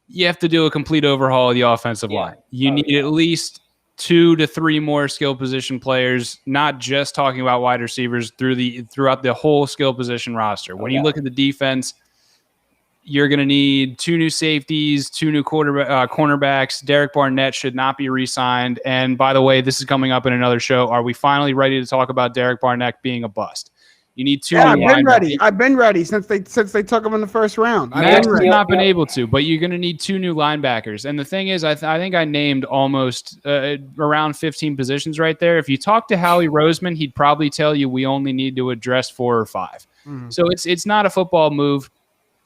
you have to do a complete overhaul of the offensive line. You need at least 2 to 3 more skill position players, not just talking about wide receivers throughout the whole skill position roster. When you look at the defense, you're going to need 2 new safeties, 2 new cornerbacks. Derek Barnett should not be re-signed. And by the way, this is coming up in another show. Are we finally ready to talk about Derek Barnett being a bust? You need 2 new linebackers. I've been ready since they took him in the first round. Max has not been able to, but you're going to need 2 new linebackers. And the thing is, I think I named almost around 15 positions right there. If you talk to Howie Roseman, he'd probably tell you we only need to address 4 or 5. Mm-hmm. So it's not a football move.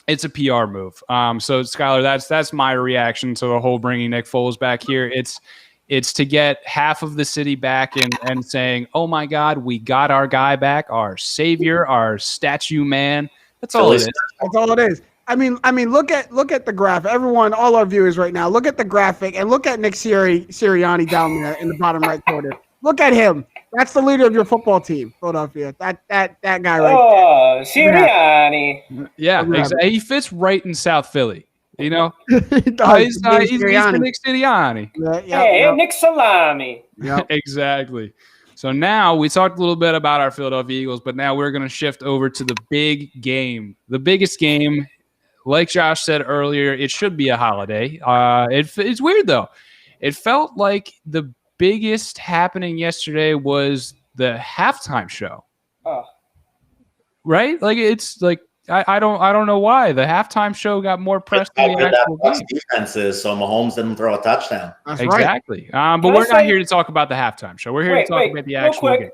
It's a PR move. So Skyler, that's my reaction to the whole bringing Nick Foles back here. It's to get half of the city back and saying, oh my God, we got our guy back, our savior, our statue man. That's all it is. That's all it is. I mean, look at the graphic. Everyone, all our viewers right now, look at the graphic and look at Nick Sirianni down there in the bottom right corner. Look at him. That's the leader of your football team, Philadelphia. That guy right there. Oh, Sirianni. Yeah, exactly. He fits right in South Philly. You know, he's the Nick Sirianni. Nick Salami. Yep. Exactly. So now we talked a little bit about our Philadelphia Eagles, but now we're going to shift over to the big game, the biggest game. Like Josh said earlier, it should be a holiday. It's weird though. It felt like the biggest happening yesterday was the halftime show. Oh. Right? Like it's like I don't know why the halftime show got more press than the actual game. Defenses, so Mahomes didn't throw a touchdown. That's exactly. Right. But we're not here to talk about the halftime show. We're here to talk about the actual game.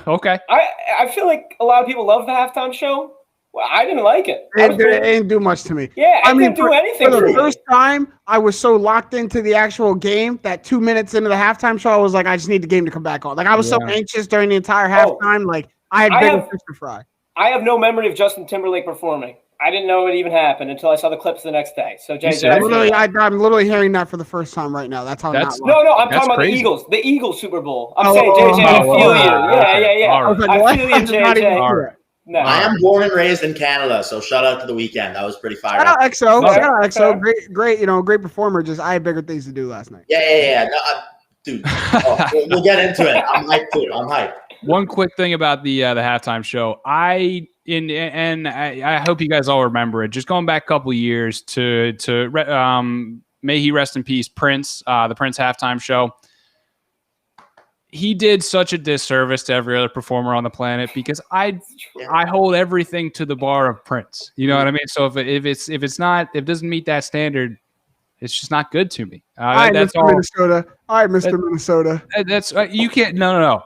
Okay. I feel like a lot of people love the halftime show. Well, I didn't like it. It didn't do much to me. Yeah, I didn't do anything. For the first time, I was so locked into the actual game that 2 minutes into the halftime show, I was like, I just need the game to come back on. Like I was so anxious during the entire halftime. Like I had bigger fish to fry. I have no memory of Justin Timberlake performing. I didn't know it even happened until I saw the clips the next day. So, I'm literally hearing that for the first time right now. I'm talking about crazy. the Eagles Super Bowl. I'm saying, JJ, I feel you. Yeah. Right. I feel you, JJ. No. I am born and raised in Canada, so shout out to the weekend. That was pretty fired up. Shout out XO. Great performer. Just I had bigger things to do last night. Yeah. No, dude, we'll get into it. I'm hyped too. I'm hyped. One quick thing about the halftime show. I hope you guys all remember it. Just going back a couple of years to may he rest in peace, Prince, the Prince halftime show. He did such a disservice to every other performer on the planet because I hold everything to the bar of Prince. You know what I mean? So if it doesn't meet that standard, it's just not good to me. That's all. Minnesota. All right, Mr. Minnesota. That's you can't. No.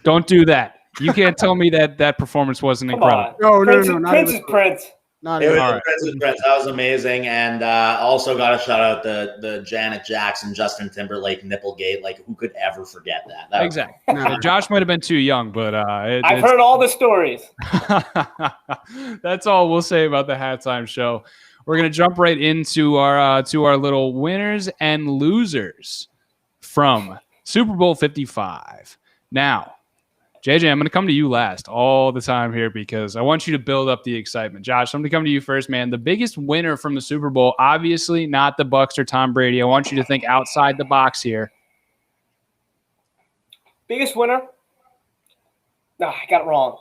Don't do that. You can't tell me that performance wasn't incredible. No. Prince is Prince. Prince. That was amazing, and also got to shout out the Janet Jackson, Justin Timberlake Nipplegate. Like, who could ever forget that? Exactly. Josh might have been too young, but I've heard all the stories. That's all we'll say about the halftime show. We're gonna jump right into our little winners and losers from Super Bowl 55. Now, JJ, I'm going to come to you last all the time here because I want you to build up the excitement. Josh, I'm going to come to you first, man. The biggest winner from the Super Bowl, obviously not the Bucs or Tom Brady. I want you to think outside the box here. Biggest winner? No, I got it wrong.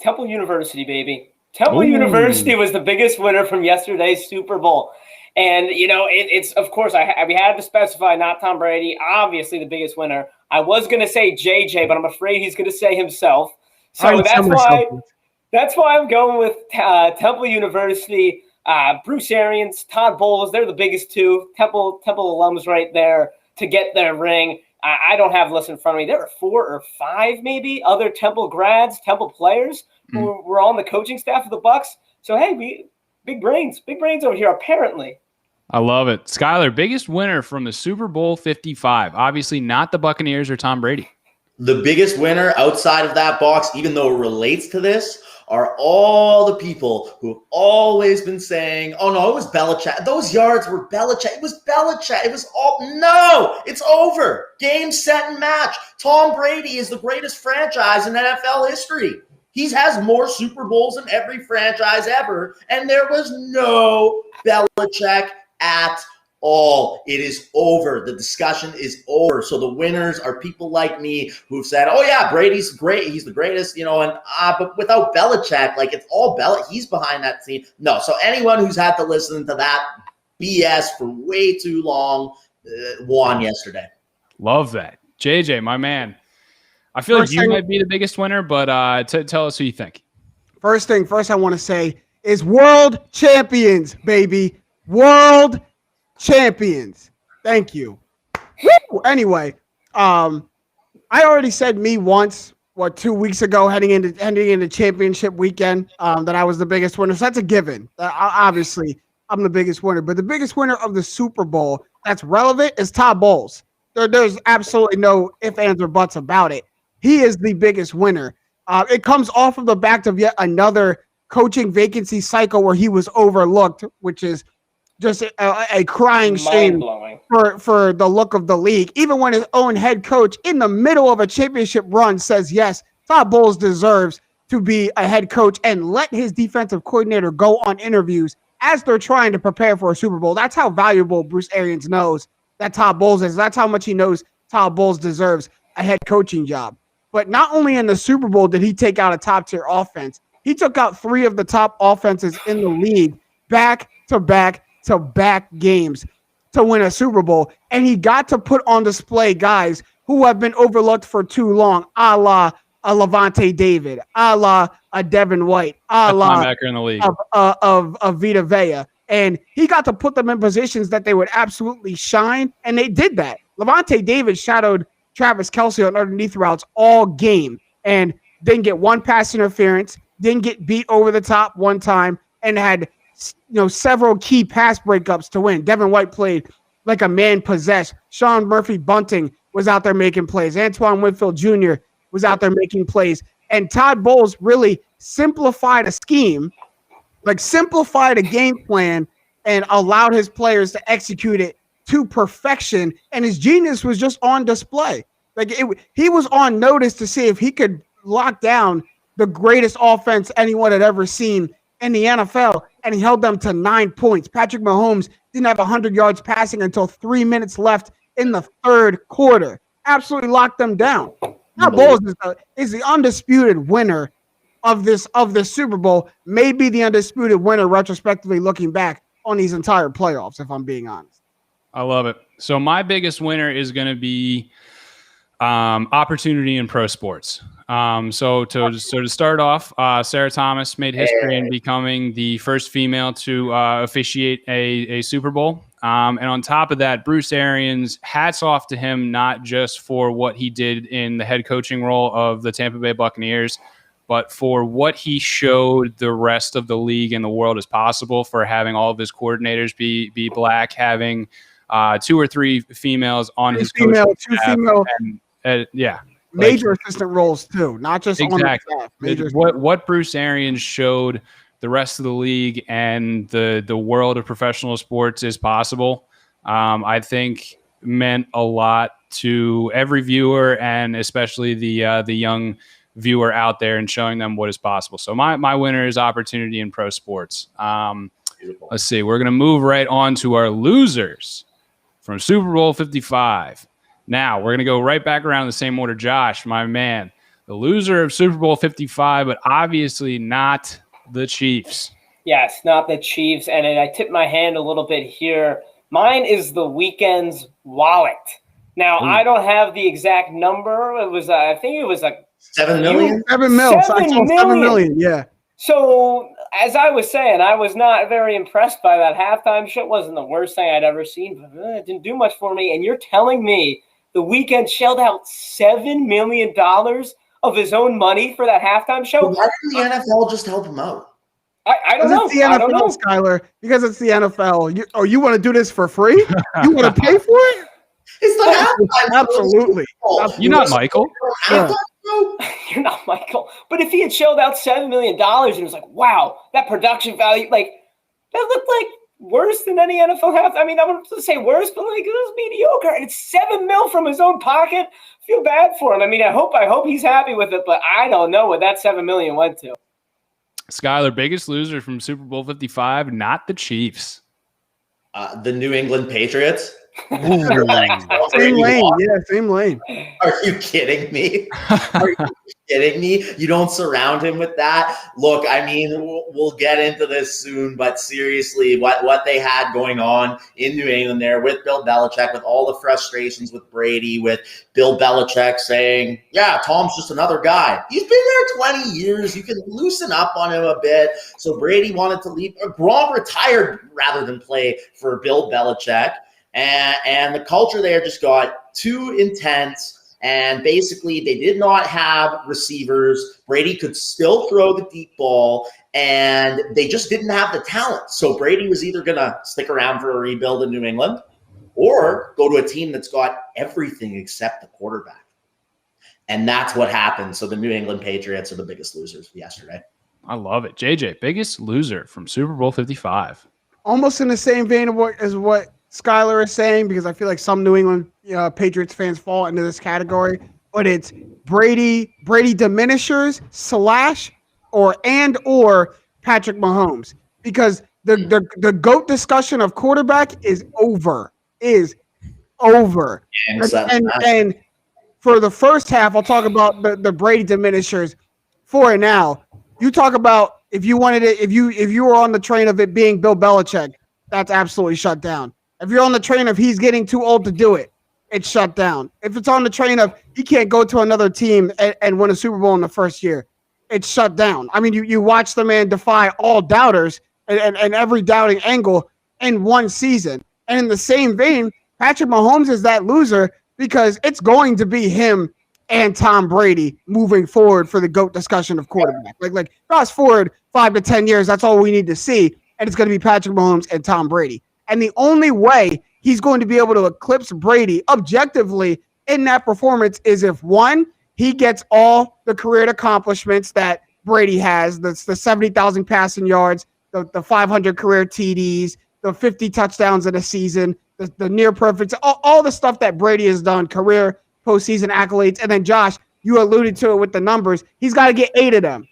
Temple University, baby. Temple University was the biggest winner from yesterday's Super Bowl. And, it's of course, we had to specify not Tom Brady, obviously the biggest winner. I was going to say JJ, but I'm afraid he's going to say himself. So that's why I'm going with Temple University, Bruce Arians, Todd Bowles. They're the biggest two. Temple alums right there to get their ring. I don't have the list in front of me. There are 4 or 5 maybe other Temple grads, Temple players who were on the coaching staff of the Bucs. So, hey, big brains over here apparently. I love it. Skyler, biggest winner from the Super Bowl 55. Obviously not the Buccaneers or Tom Brady. The biggest winner outside of that box, even though it relates to this, are all the people who have always been saying, oh, no, it was Belichick. Those yards were Belichick. It was Belichick. It was all – no, it's over. Game, set, and match. Tom Brady is the greatest franchise in NFL history. He has more Super Bowls than every franchise ever, and there was no Belichick at all. It is over. The discussion is over. So the winners are people like me who've said, oh yeah, Brady's great. He's the greatest, but without Belichick, like it's all he's behind that team. No. So anyone who's had to listen to that BS for way too long won yesterday. Love that. JJ, my man. I feel like you might be the biggest winner, but tell us who you think. First I want to say is world champions, baby. World champions. Thank you. Woo! Anyway, I already said me once, 2 weeks ago, heading into championship weekend, that I was the biggest winner. So that's a given. Obviously, I'm the biggest winner. But the biggest winner of the Super Bowl that's relevant is Todd Bowles. There's absolutely no ifs, ands, or buts about it. He is the biggest winner. It comes off of the back of yet another coaching vacancy cycle where he was overlooked, which is just a crying shame for the look of the league. Even when his own head coach in the middle of a championship run says, yes, Todd Bowles deserves to be a head coach and let his defensive coordinator go on interviews as they're trying to prepare for a Super Bowl. That's how valuable Bruce Arians knows that Todd Bowles is. That's how much he knows Todd Bowles deserves a head coaching job. But not only in the Super Bowl did he take out a top-tier offense, he took out 3 of the top offenses in the league back-to-back games to win a Super Bowl. And he got to put on display guys who have been overlooked for too long, a la a Levante David, a la a Devin White, a la in the league. of Vita Vea. And he got to put them in positions that they would absolutely shine, and they did that. Levante David shadowed Travis Kelce on underneath routes all game and didn't get one pass interference, didn't get beat over the top one time, and had several key pass breakups to win. Devin White played like a man possessed. Sean Murphy-Bunting was out there making plays. Antoine Winfield Jr. was out there making plays. And Todd Bowles really simplified a scheme, simplified a game plan, and allowed his players to execute it to perfection. And his genius was just on display. He was on notice to see if he could lock down the greatest offense anyone had ever seen in the NFL, and he held them to 9 points. Patrick Mahomes didn't have 100 yards passing until 3 minutes left in the third quarter. Absolutely locked them down. Todd Bowles is the undisputed winner of this Super Bowl, maybe the undisputed winner retrospectively looking back on these entire playoffs, if I'm being honest. I love it. So my biggest winner is going to be opportunity in pro sports. So to start off, Sarah Thomas made history in becoming the first female to officiate a Super Bowl. And on top of that, Bruce Arians, hats off to him, not just for what he did in the head coaching role of the Tampa Bay Buccaneers, but for what he showed the rest of the league and the world is possible for having all of his coordinators be black, having 2 or 3 females on his coaching staff. Major assistant roles too, not just exactly. On the staff. What Bruce Arians showed the rest of the league and the world of professional sports is possible, I think meant a lot to every viewer, and especially the young viewer out there and showing them what is possible. So my winner is opportunity in pro sports. Let's see. We're going to move right on to our losers from Super Bowl 55. Now, we're going to go right back around the same order. Josh, my man, the loser of Super Bowl 55, but obviously not the Chiefs. Yes, not the Chiefs. And I tip my hand a little bit here. Mine is the Weeknd's wallet. Now, I don't have the exact number. It was, I think it was like 7 million? 7 mil. So I saw 7 million, yeah. So, as I was saying, I was not very impressed by that halftime show. It wasn't the worst thing I'd ever seen, but it didn't do much for me. And you're telling me the Weeknd shelled out $7 million of his own money for that halftime show? Well, why didn't the NFL just help him out? I don't know. It's the NFL, Skyler, because it's the NFL. You want to do this for free? You want to pay for it? It's the Absolutely. You're not Michael. Yeah. You're not Michael. But if he had shelled out $7 million and it was like, wow, that production value, like, that looked like worse than any NFL half. I mean, I wouldn't say worse, but like, it was mediocre. And it's $7 million from his own pocket. I feel bad for him. I mean, I hope he's happy with it, but I don't know what that $7 million went to. Skyler, biggest loser from Super Bowl 55, not the Chiefs. The New England Patriots. Same lane. Yeah, same lane. Are you kidding me? Are you kidding me? You don't surround him with that. Look, I mean, we'll get into this soon, but seriously, what they had going on in New England there with Bill Belichick, with all the frustrations with Brady, with Bill Belichick saying, yeah, Tom's just another guy. He's been there 20 years. You can loosen up on him a bit. So Brady wanted to leave. Gronk retired rather than play for Bill Belichick. And the culture there just got too intense. And basically, they did not have receivers. Brady could still throw the deep ball, and they just didn't have the talent. So Brady was either going to stick around for a rebuild in New England or go to a team that's got everything except the quarterback. And that's what happened. So the New England Patriots are the biggest losers yesterday. I love it. JJ, biggest loser from Super Bowl 55. Almost in the same vein as what Skyler is saying, because I feel like some New England Patriots fans fall into this category, but it's Brady diminishers / or Patrick Mahomes, because the GOAT discussion of quarterback is over. And for the first half, I'll talk about the Brady diminishers for it now. You talk about if you wanted it, if you were on the train of it being Bill Belichick, that's absolutely shut down. If you're on the train of he's getting too old to do it, it's shut down. If it's on the train of he can't go to another team and win a Super Bowl in the first year, it's shut down. I mean, you watch the man defy all doubters and every doubting angle in one season. And in the same vein, Patrick Mahomes is that loser because it's going to be him and Tom Brady moving forward for the GOAT discussion of quarterback. Like fast forward 5 to 10 years, that's all we need to see. And it's going to be Patrick Mahomes and Tom Brady. And the only way he's going to be able to eclipse Brady objectively in that performance is if, one, he gets all the career accomplishments that Brady has, the 70,000 passing yards, the 500 career TDs, the 50 touchdowns in a season, the near perfect, all the stuff that Brady has done, career postseason accolades. And then, Josh, you alluded to it with the numbers. He's got to get 8 of them.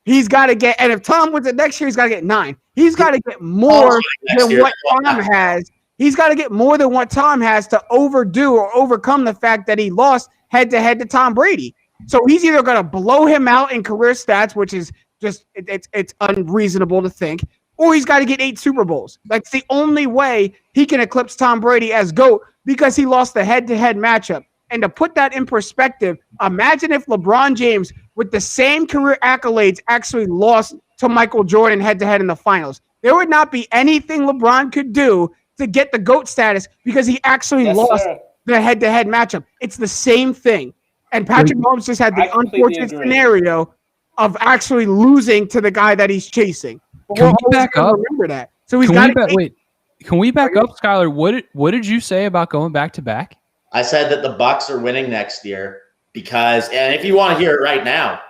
He's got to get, and if Tom wins it next year, he's got to get 9. He's got to get more than what Tom has. He's got to get more than what Tom has to overdo or overcome the fact that he lost head-to-head to Tom Brady. So he's either going to blow him out in career stats, which is just it's unreasonable to think, or he's got to get 8 Super Bowls. That's the only way he can eclipse Tom Brady as GOAT, because he lost the head-to-head matchup. And to put that in perspective, imagine if LeBron James, with the same career accolades, actually lost to Michael Jordan head-to-head in the finals. There would not be anything LeBron could do to get the GOAT status because he actually lost the head-to-head matchup. It's the same thing. And Patrick Mahomes just had the unfortunate scenario of actually losing to the guy that he's chasing. But can we back up? Remember that. So he's got to wait. Can we back up, Skyler? What did you say about going back-to-back? I said that the Bucks are winning next year because, and if you want to hear it right now,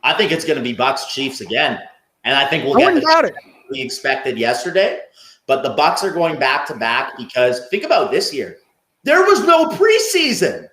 I think it's going to be Bucks Chiefs again, and I think we'll get the we expected yesterday. But the Bucks are going back to back because think about this year: there was no preseason.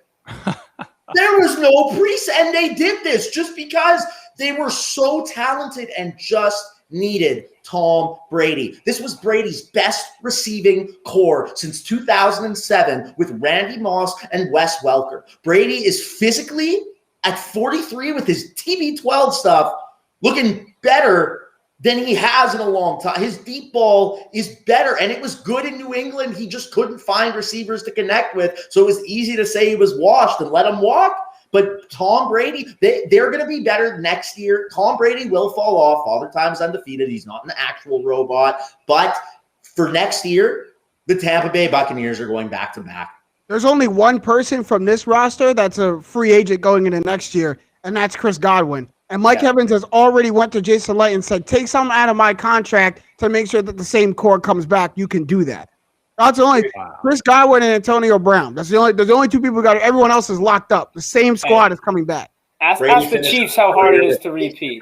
There was no preseason, and they did this just because they were so talented and just needed Tom Brady. This was Brady's best receiving core since 2007 with Randy Moss and Wes Welker. Brady is physically at 43 with his TB12 stuff looking better than he has in a long time. His deep ball is better, and it was good in New England. He just couldn't find receivers to connect with, so it was easy to say he was washed and let him walk. But Tom Brady, they're going to be better next year. Tom Brady will fall off. Father Time's undefeated. He's not an actual robot. But for next year, the Tampa Bay Buccaneers are going back-to-back. There's only one person from this roster that's a free agent going into next year, and that's Chris Godwin. And Mike Evans has already went to Jason Light and said, take something out of my contract to make sure that the same core comes back. You can do that. That's only Chris Godwin and Antonio Brown. There's the only two people who got it. Everyone else is locked up. The same squad is coming back. Ask the Chiefs how hard it is to repeat.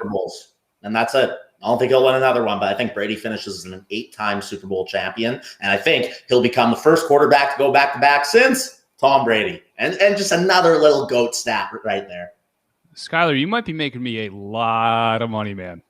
And that's it. I don't think he'll win another one, but I think Brady finishes as an 8-time Super Bowl champion. And I think he'll become the first quarterback to go back-to-back since Tom Brady. And just another little GOAT stat right there. Skyler, you might be making me a lot of money, man.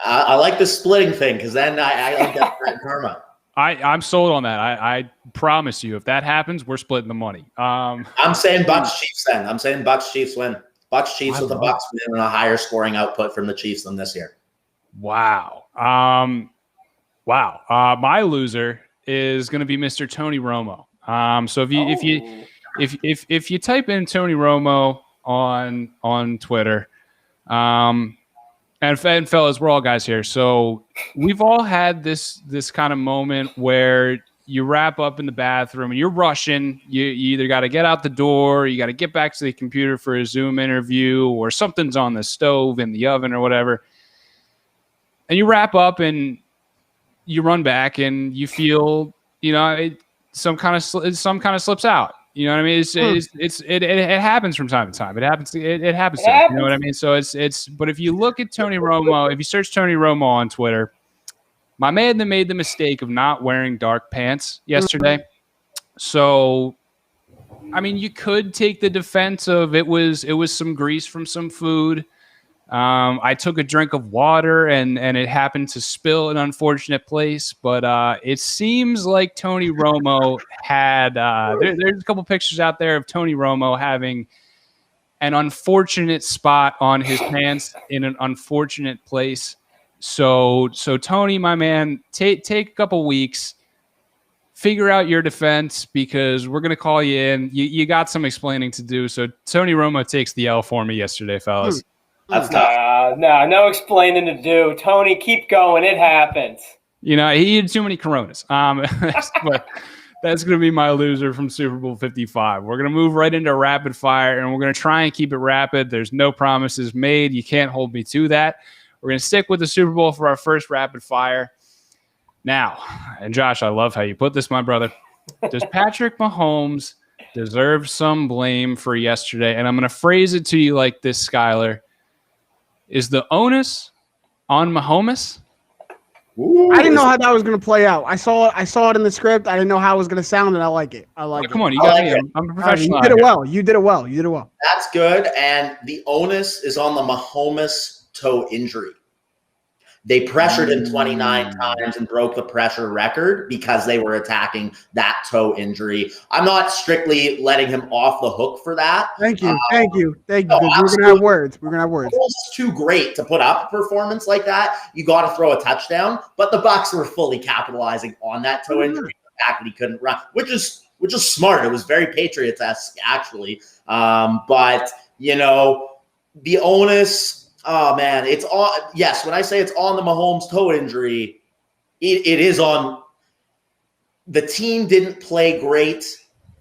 I like the splitting thing because then I like that karma. I'm sold on that. I promise you, if that happens, we're splitting the money. I'm saying Bucks Chiefs then. I'm saying Bucks Chiefs win. Bucks Chiefs with the Bucks win and a higher scoring output from the Chiefs than this year. Wow. My loser is going to be Mr. Tony Romo. So if you type in Tony Romo on Twitter, and fellas, we're all guys here. So we've all had this kind of moment where you wrap up in the bathroom and you're rushing. You either got to get out the door, you got to get back to the computer for a Zoom interview, or something's on the stove in the oven or whatever. And you wrap up and you run back and you feel, some kind of slips out. You know what I mean? It happens from time to time. It happens to you know what I mean? So but if you look at Tony Romo, if you search Tony Romo on Twitter, my man that made the mistake of not wearing dark pants yesterday. So, I mean, you could take the defense of it was some grease from some food. I took a drink of water and it happened to spill in an unfortunate place, but it seems like Tony Romo had there's a couple pictures out there of Tony Romo having an unfortunate spot on his pants in an unfortunate place. So Tony, my man, take a couple weeks, figure out your defense because we're going to call you in. You got some explaining to do. So Tony Romo takes the L for me yesterday, fellas. That's tough. No explaining to do. Tony, keep going. It happens. He had too many Coronas. But that's going to be my loser from Super Bowl 55. We're going to move right into rapid fire, and we're going to try and keep it rapid. There's no promises made. You can't hold me to that. We're going to stick with the Super Bowl for our first rapid fire. Now, and Josh, I love how you put this, my brother. Does Patrick Mahomes deserve some blame for yesterday? And I'm going to phrase it to you like this, Skyler. Is the onus on Mahomes? Ooh, I didn't know how that was going to play out. I saw it in the script. I didn't know how it was going to sound, and I like it. Come on, you got me. I'm a professional. You did it well. That's good. And the onus is on the Mahomes toe injury. They pressured him 29 times and broke the pressure record because they were attacking that toe injury. I'm not strictly letting him off the hook for that. Thank you. No, we're going to have words. It's too great to put up a performance like that. You got to throw a touchdown. But the Bucs were fully capitalizing on that toe injury. The fact that he couldn't run, which is smart. It was very Patriots-esque, actually. But, the onus – oh, man, it's on. Yes, when I say it's on the Mahomes toe injury, it is on. The team didn't play great,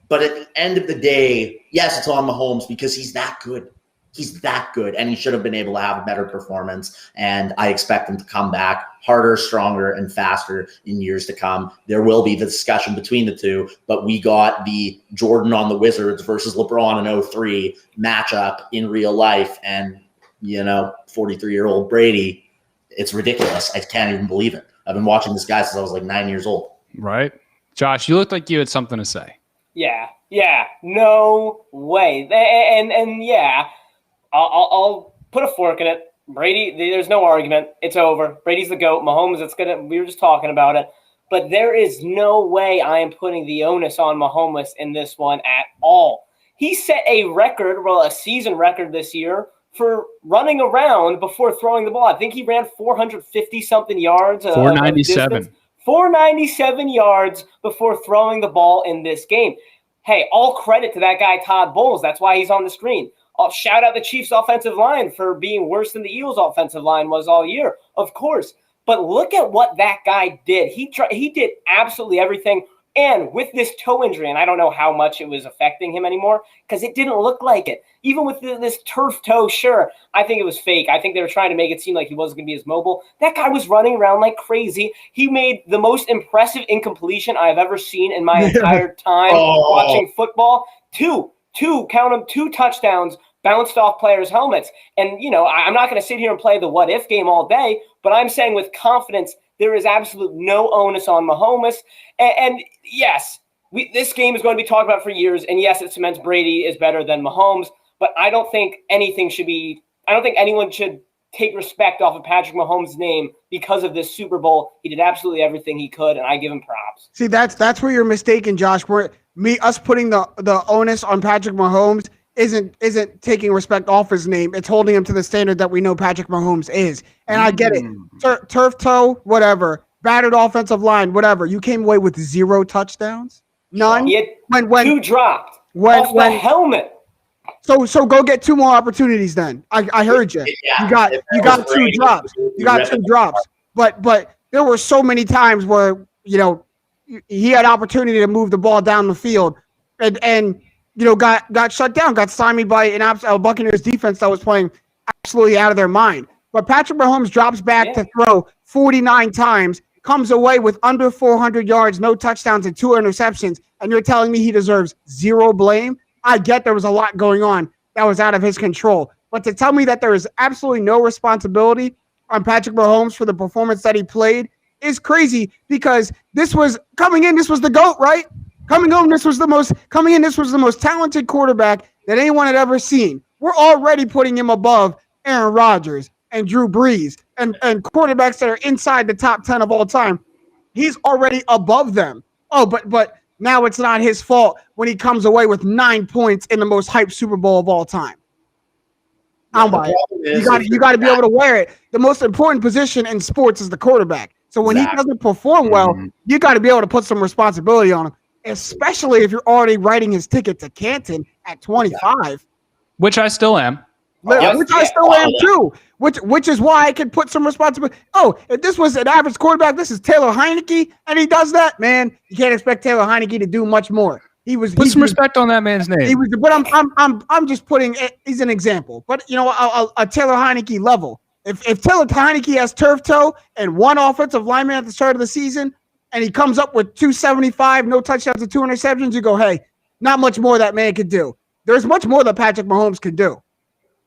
but at the end of the day, yes, it's on Mahomes because he's that good. He's that good, and he should have been able to have a better performance, and I expect him to come back harder, stronger, and faster in years to come. There will be the discussion between the two, but we got the Jordan on the Wizards versus LeBron in 03 matchup in real life, and 43-year-old Brady, it's ridiculous. I can't even believe it. I've been watching this guy since I was like 9 years old. Right. Josh, you looked like you had something to say. Yeah, no way. And yeah, I'll put a fork in it. Brady, there's no argument. It's over. Brady's the GOAT. Mahomes, we were just talking about it. But there is no way I am putting the onus on Mahomes in this one at all. He set a record, a season record this year for running around before throwing the ball. I think he ran 450-something yards. 497. 497 yards before throwing the ball in this game. Hey, all credit to that guy, Todd Bowles. That's why he's on the screen. I'll shout out the Chiefs' offensive line for being worse than the Eagles' offensive line was all year, of course. But look at what that guy did. He did absolutely everything. And with this toe injury, and I don't know how much it was affecting him anymore because it didn't look like it. Even with this turf toe, sure, I think it was fake. I think they were trying to make it seem like he wasn't going to be as mobile. That guy was running around like crazy. He made the most impressive incompletion I've ever seen in my entire time watching football. Two touchdowns bounced off players' helmets. And, I'm not going to sit here and play the what-if game all day, but I'm saying with confidence there is absolute no onus on Mahomes. And yes, this game is going to be talked about for years. And yes, it cements Brady is better than Mahomes. But I don't think anyone should take respect off of Patrick Mahomes' name because of this Super Bowl. He did absolutely everything he could, and I give him props. See, that's where you're mistaken, Josh. Us putting the onus on Patrick Mahomes isn't taking respect off his name. It's holding him to the standard that we know Patrick Mahomes is. And I get it. Turf toe, whatever. Battered offensive line, whatever. You came away with 0 touchdowns? None? When 2 dropped off the helmet. So go get 2 more opportunities then. I heard you. Yeah, you got 2 drops. You got 2 drops. But there were so many times where, he had opportunity to move the ball down the field and got shut down, got stymied by a Buccaneers defense that was playing absolutely out of their mind. But Patrick Mahomes drops back to throw 49 times, comes away with under 400 yards, no touchdowns, and 2 interceptions, and you're telling me he deserves 0 blame? I get there was a lot going on that was out of his control. But to tell me that there is absolutely no responsibility on Patrick Mahomes for the performance that he played is crazy, because this was the GOAT, right? Coming in, this was the most talented quarterback that anyone had ever seen. We're already putting him above Aaron Rodgers and Drew Brees and quarterbacks that are inside the top 10 of all time. He's already above them. Oh, but now it's not his fault when he comes away with 9 points in the most hyped Super Bowl of all time. You got to be able to wear it. The most important position in sports is the quarterback. So when he doesn't perform well, you got to be able to put some responsibility on him, especially if you're already writing his ticket to Canton at 25. Which I still am. I still am too. Which is why I can put some responsibility. Oh, if this was an average quarterback, this is Taylor Heineke, and he does that, man. You can't expect Taylor Heineke to do much more. Put some respect on that man's name. I'm just putting. He's an example, but a Taylor Heineke level. If Taylor Heineke has turf toe and 1 offensive lineman at the start of the season, and he comes up with 275, no touchdowns and 2 interceptions, you go, hey, not much more that man could do. There's much more that Patrick Mahomes could do.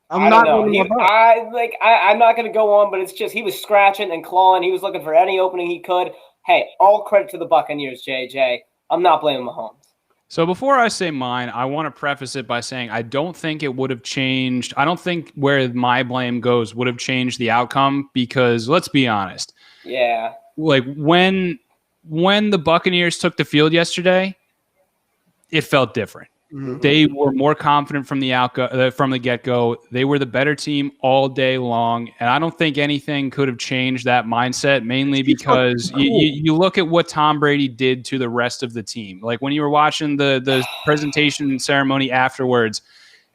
I'm not going to go on, but it's just he was scratching and clawing. He was looking for any opening he could. Hey, all credit to the Buccaneers, JJ. I'm not blaming Mahomes. So before I say mine, I want to preface it by saying I don't think it would have changed. I don't think where my blame goes would have changed the outcome, because let's be honest. Yeah. Like when the Buccaneers took the field yesterday, it felt different. Mm-hmm. They were more confident from the get-go. They were the better team all day long, and I don't think anything could have changed that mindset, mainly because you look at what Tom Brady did to the rest of the team. Like when you were watching the presentation ceremony afterwards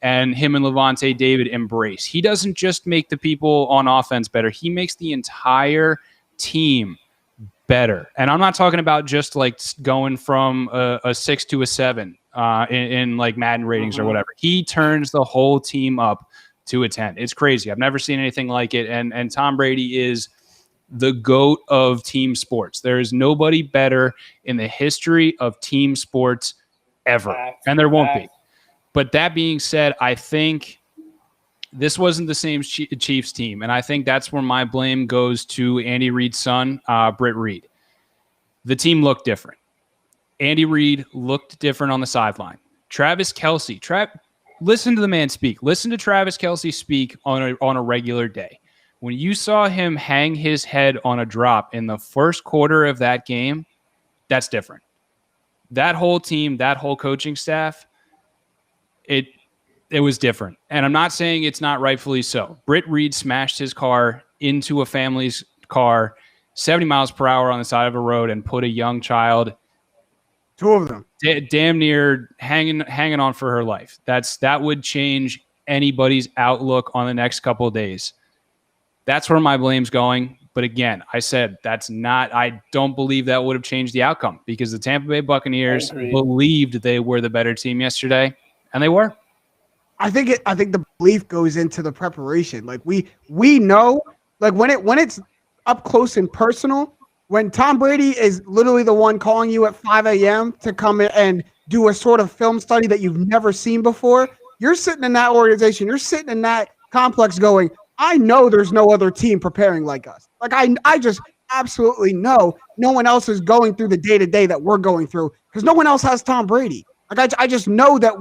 and him and Levante David embrace, he doesn't just make the people on offense better. He makes the entire team better. And I'm not talking about just like going from a 6 to a 7 in like Madden ratings or whatever. He turns the whole team up to a 10. It's crazy. I've never seen anything like it. And Tom Brady is the GOAT of team sports. There is nobody better in the history of team sports ever. And there won't be. But that being said, I think this wasn't the same Chiefs team. And I think that's where my blame goes to Andy Reid's son, Britt Reid. The team looked different. Andy Reid looked different on the sideline. Travis Kelce, listen to the man speak. Listen to Travis Kelce speak on a regular day. When you saw him hang his head on a drop in the first quarter of that game, that's different. That whole team, that whole coaching staff, it was different. And I'm not saying it's not rightfully so. Britt Reid smashed his car into a family's car 70 miles per hour on the side of a road and put a young child, two of them, damn near hanging on for her life. That would change anybody's outlook on the next couple of days. That's where my blame's going. But again, I said I don't believe that would have changed the outcome because the Tampa Bay Buccaneers believed they were the better team yesterday, and they were. I think the belief goes into the preparation. Like we know, like when it's up close and personal, when Tom Brady is literally the one calling you at 5 a.m. to come in and do a sort of film study that you've never seen before, you're sitting in that organization, you're sitting in that complex going, I know there's no other team preparing like us. Like I just absolutely know no one else is going through the day-to-day that we're going through because no one else has Tom Brady. Like I just know that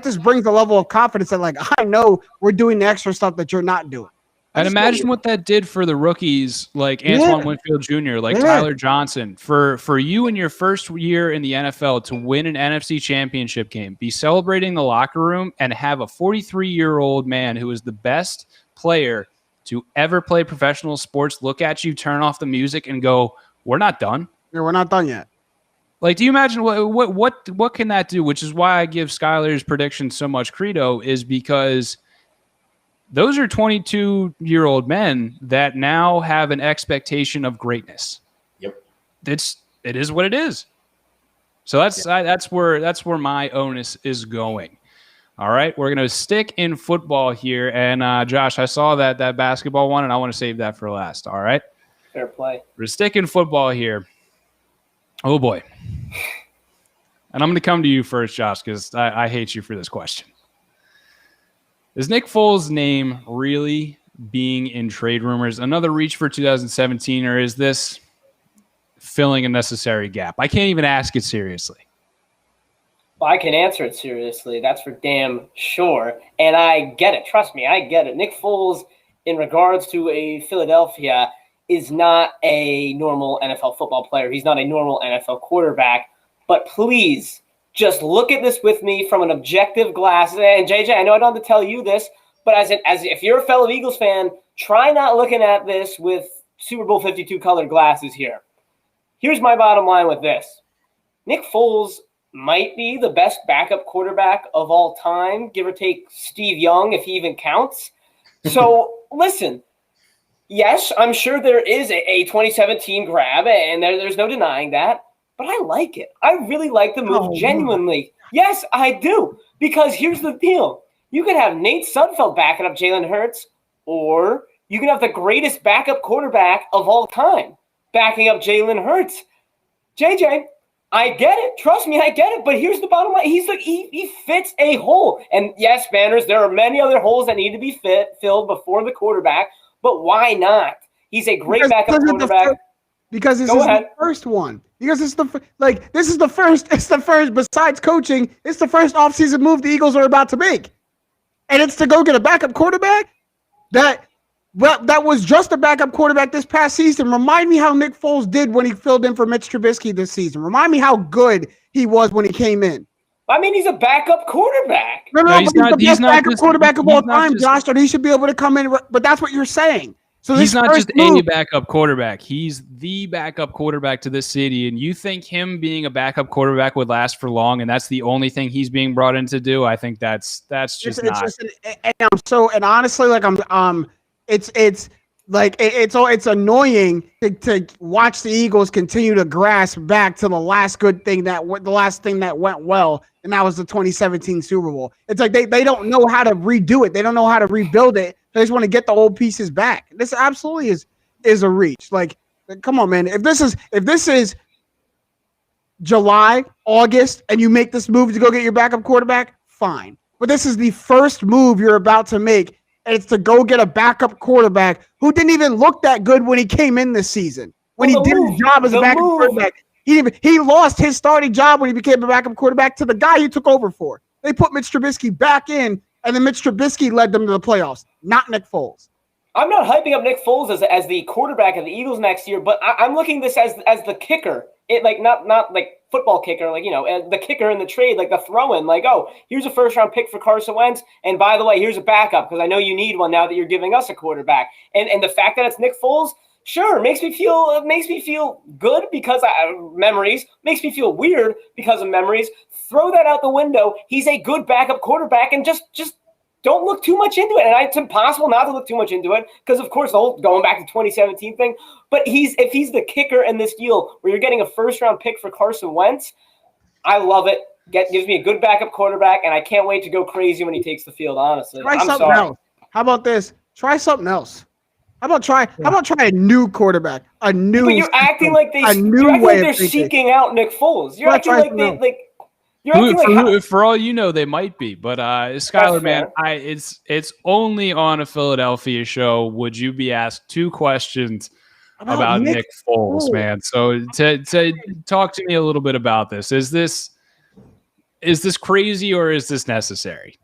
just brings a level of confidence that like I know we're doing the extra stuff that you're not doing. And imagine what that did for the rookies like Antoine Winfield Jr., like Tyler Johnson. For you in your first year in the NFL to win an NFC championship game, be celebrating the locker room and have a 43-year-old man who is the best player to ever play professional sports look at you, turn off the music, and go, we're not done. Yeah, we're not done yet. Like, do you imagine what can that do? Which is why I give Skyler's prediction so much credo, is because those are 22-year-old men that now have an expectation of greatness. Yep. It is what it is. So that's where my onus is going. All right, we're going to stick in football here. And Josh, I saw that basketball one, and I want to save that for last. All right? Fair play. We're going to stick in football here. Oh, boy. And I'm going to come to you first, Josh, because I hate you for this question. Is Nick Foles' name really being in trade rumors another reach for 2017, or is this filling a necessary gap? I can't even ask it seriously. Well, I can answer it seriously. That's for damn sure. And I get it. Trust me, I get it. Nick Foles, in regards to a Philadelphia, is not a normal NFL football player. He's not a normal NFL quarterback. But please, just look at this with me from an objective glass. And JJ, I know I don't have to tell you this, but as if you're a fellow Eagles fan, try not looking at this with Super Bowl 52 colored glasses here. Here's my bottom line with this. Nick Foles might be the best backup quarterback of all time, give or take Steve Young, if he even counts. So, listen, yes, I'm sure there is a 2017 grab, and there's no denying that, but I like it. I really like the move, genuinely. Yes, I do, because here's the deal. You could have Nate Sudfeld backing up Jalen Hurts, or you can have the greatest backup quarterback of all time backing up Jalen Hurts. JJ, I get it. Trust me, I get it. But here's the bottom line. He fits a hole. And yes, Banners, there are many other holes that need to be filled before the quarterback. But why not? He's a great backup quarterback. Because this is the first one. Because it's this is the first. It's the first. Besides coaching, it's the first offseason move the Eagles are about to make, and it's to go get a backup quarterback that was just a backup quarterback this past season. Remind me how Nick Foles did when he filled in for Mitch Trubisky this season. Remind me how good he was when he came in. I mean, he's a backup quarterback. No, he's the best backup quarterback of all time, Josh. So he should be able to come in. But that's what you're saying. So he's not just a backup quarterback. He's the backup quarterback to this city. And you think him being a backup quarterback would last for long, and that's the only thing he's being brought in to do? I think that's just not. And honestly, like it's annoying to watch the Eagles continue to grasp back to the last thing that went well, and that was the 2017 Super Bowl. It's like they don't know how to redo it. They don't know how to rebuild it. They just want to get the old pieces back. This absolutely is a reach. Like, come on, man. If this is July, August, and you make this move to go get your backup quarterback, fine. But this is the first move you're about to make, and it's to go get a backup quarterback who didn't even look that good when he came in this season. When he did his job as a backup quarterback, He lost his starting job when he became a backup quarterback to the guy he took over for. They put Mitch Trubisky back in, and then Mitch Trubisky led them to the playoffs, not Nick Foles. I'm not hyping up Nick Foles as the quarterback of the Eagles next year, but I'm looking at this as the kicker. It like not like football kicker, like, you know, the kicker in the trade, like the throw-in, like, oh, here's a first-round pick for Carson Wentz, and by the way, here's a backup because I know you need one now that you're giving us a quarterback. And the fact that it's Nick Foles, sure, makes me feel good because memories, makes me feel weird because of memories. Throw that out the window. He's a good backup quarterback, and just don't look too much into it. And it's impossible not to look too much into it because, of course, the whole going back to 2017 thing. But if he's the kicker in this deal where you're getting a first-round pick for Carson Wentz, I love it. Gives me a good backup quarterback, and I can't wait to go crazy when he takes the field, honestly. Try something else. How about this? Try something else. How about try a new quarterback? A new. But you're acting like they're seeking out Nick Foles. You're acting like for all you know, they might be. But Skyler, man, it's only on a Philadelphia show would you be asked 2 questions about Nick Foles, man. So to talk to me a little bit about this. Is this crazy or is this necessary?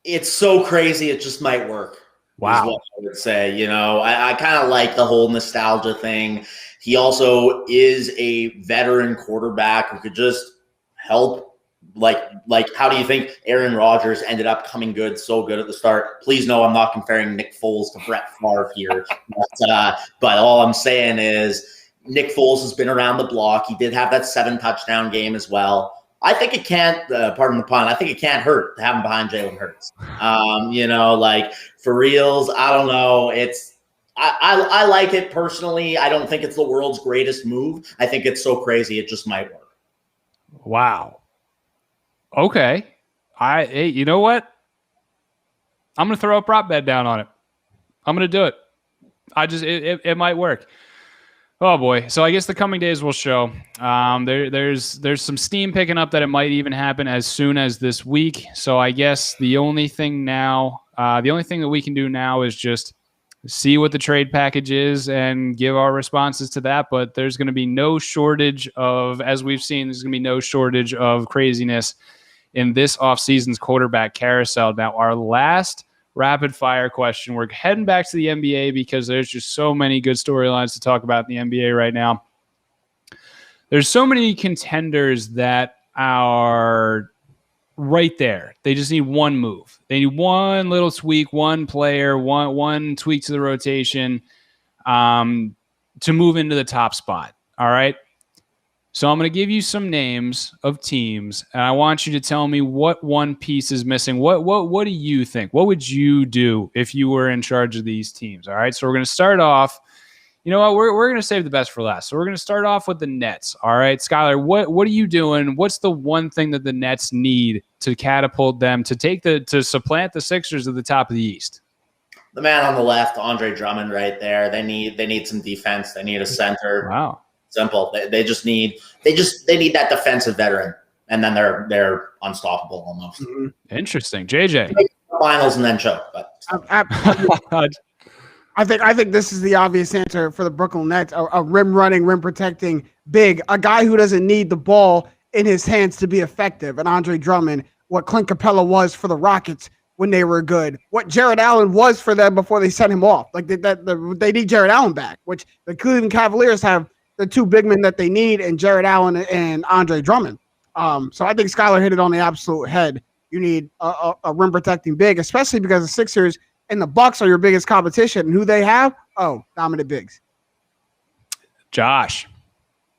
It's so crazy it just might work. Wow. Is what I would say. You know, I kind of like the whole nostalgia thing. He also is a veteran quarterback who could just help. Like, how do you think Aaron Rodgers ended up coming so good at the start? Please know I'm not comparing Nick Foles to Brett Favre here. But all I'm saying is Nick Foles has been around the block. He did have that 7-touchdown game as well. I think it can't, pardon the pun, I think it can't hurt to have him behind Jalen Hurts. You know, like, for reals, I don't know. I like it personally. I don't think it's the world's greatest move. I think it's so crazy it just might work. Wow. Okay. Hey, you know what? I'm going to throw a prop bet down on it. I'm going to do it. It might work. Oh boy. So I guess the coming days will show. There's some steam picking up that it might even happen as soon as this week. So I guess the only thing that we can do now is just see what the trade package is and give our responses to that. But there's going to be no shortage of, as we've seen, there's going to be no shortage of craziness in this offseason's quarterback carousel. Now, our last rapid fire question. We're heading back to the NBA because there's just so many good storylines to talk about in the NBA right now. There's so many contenders that are right there. They just need one move. They need one little tweak, one player, one tweak to the rotation to move into the top spot. All right. So I'm going to give you some names of teams, and I want you to tell me what one piece is missing. What do you think? What would you do if you were in charge of these teams? All right, so we're going to start off. You know what? We're going to save the best for last. So we're going to start off with the Nets. All right, Skyler, what are you doing? What's the one thing that the Nets need to catapult them to supplant the Sixers at the top of the East? The man on the left, Andre Drummond, right there. They need some defense. They need a center. Wow. Simple. They need that defensive veteran, and then they're unstoppable almost. Mm-hmm. Interesting, JJ. Finals and then choke. But I think this is the obvious answer for the Brooklyn Nets: a rim running, rim protecting big, a guy who doesn't need the ball in his hands to be effective. And Andre Drummond, what Clint Capella was for the Rockets when they were good, what Jared Allen was for them before they sent him off. Like they need Jared Allen back, which the Cleveland Cavaliers have. The 2 big men that they need, and Jared Allen and Andre Drummond. So I think Skyler hit it on the absolute head. You need a rim protecting big, especially because the Sixers and the Bucks are your biggest competition. And who they have? Oh, dominant bigs. Josh.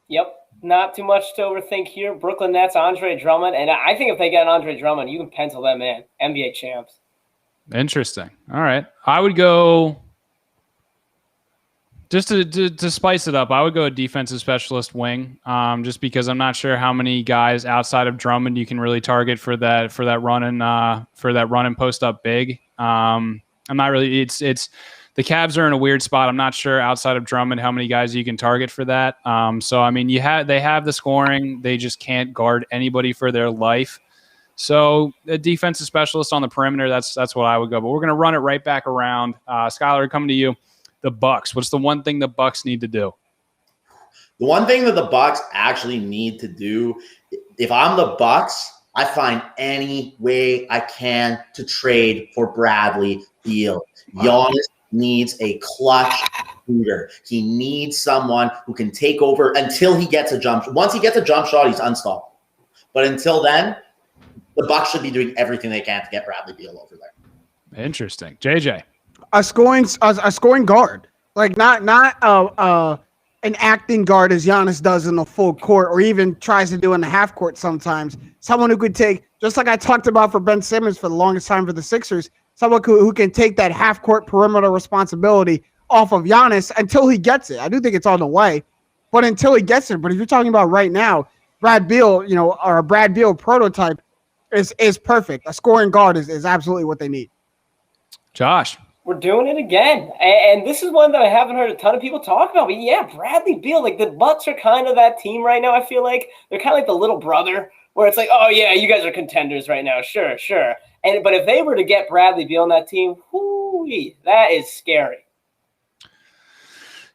Yep. Not too much to overthink here. Brooklyn Nets, Andre Drummond. And I think if they get Andre Drummond, you can pencil them in. NBA champs. Interesting. All right. I would go... Just to spice it up, I would go a defensive specialist wing, just because I'm not sure how many guys outside of Drummond you can really target for that run and post up big. I'm not really. It's the Cavs are in a weird spot. I'm not sure outside of Drummond how many guys you can target for that. So I mean, they have the scoring. They just can't guard anybody for their life. So a defensive specialist on the perimeter. That's what I would go. But we're gonna run it right back around. Skyler, coming to you. The Bucks. What's the one thing the Bucks need to do? The one thing that the Bucks actually need to do, if I'm the Bucks, I find any way I can to trade for Bradley Beal. Giannis needs a clutch shooter. He needs someone who can take over until he gets a jump. Once he gets a jump shot, he's unstoppable. But until then, the Bucks should be doing everything they can to get Bradley Beal over there. Interesting. JJ. A scoring guard. Like not an acting guard as Giannis does in the full court or even tries to do in the half court sometimes. Someone who could take, just like I talked about for Ben Simmons for the longest time for the Sixers, someone who can take that half court perimeter responsibility off of Giannis until he gets it. I do think it's on the way, but until he gets it. But if you're talking about right now, Brad Beal, or a Brad Beal prototype is perfect. A scoring guard is absolutely what they need. Josh. We're doing it again. And this is one that I haven't heard a ton of people talk about. But yeah, Bradley Beal, like the Bucks are kind of that team right now, I feel like. They're kind of like the little brother where it's like, oh, yeah, you guys are contenders right now. Sure. But if they were to get Bradley Beal on that team, that is scary.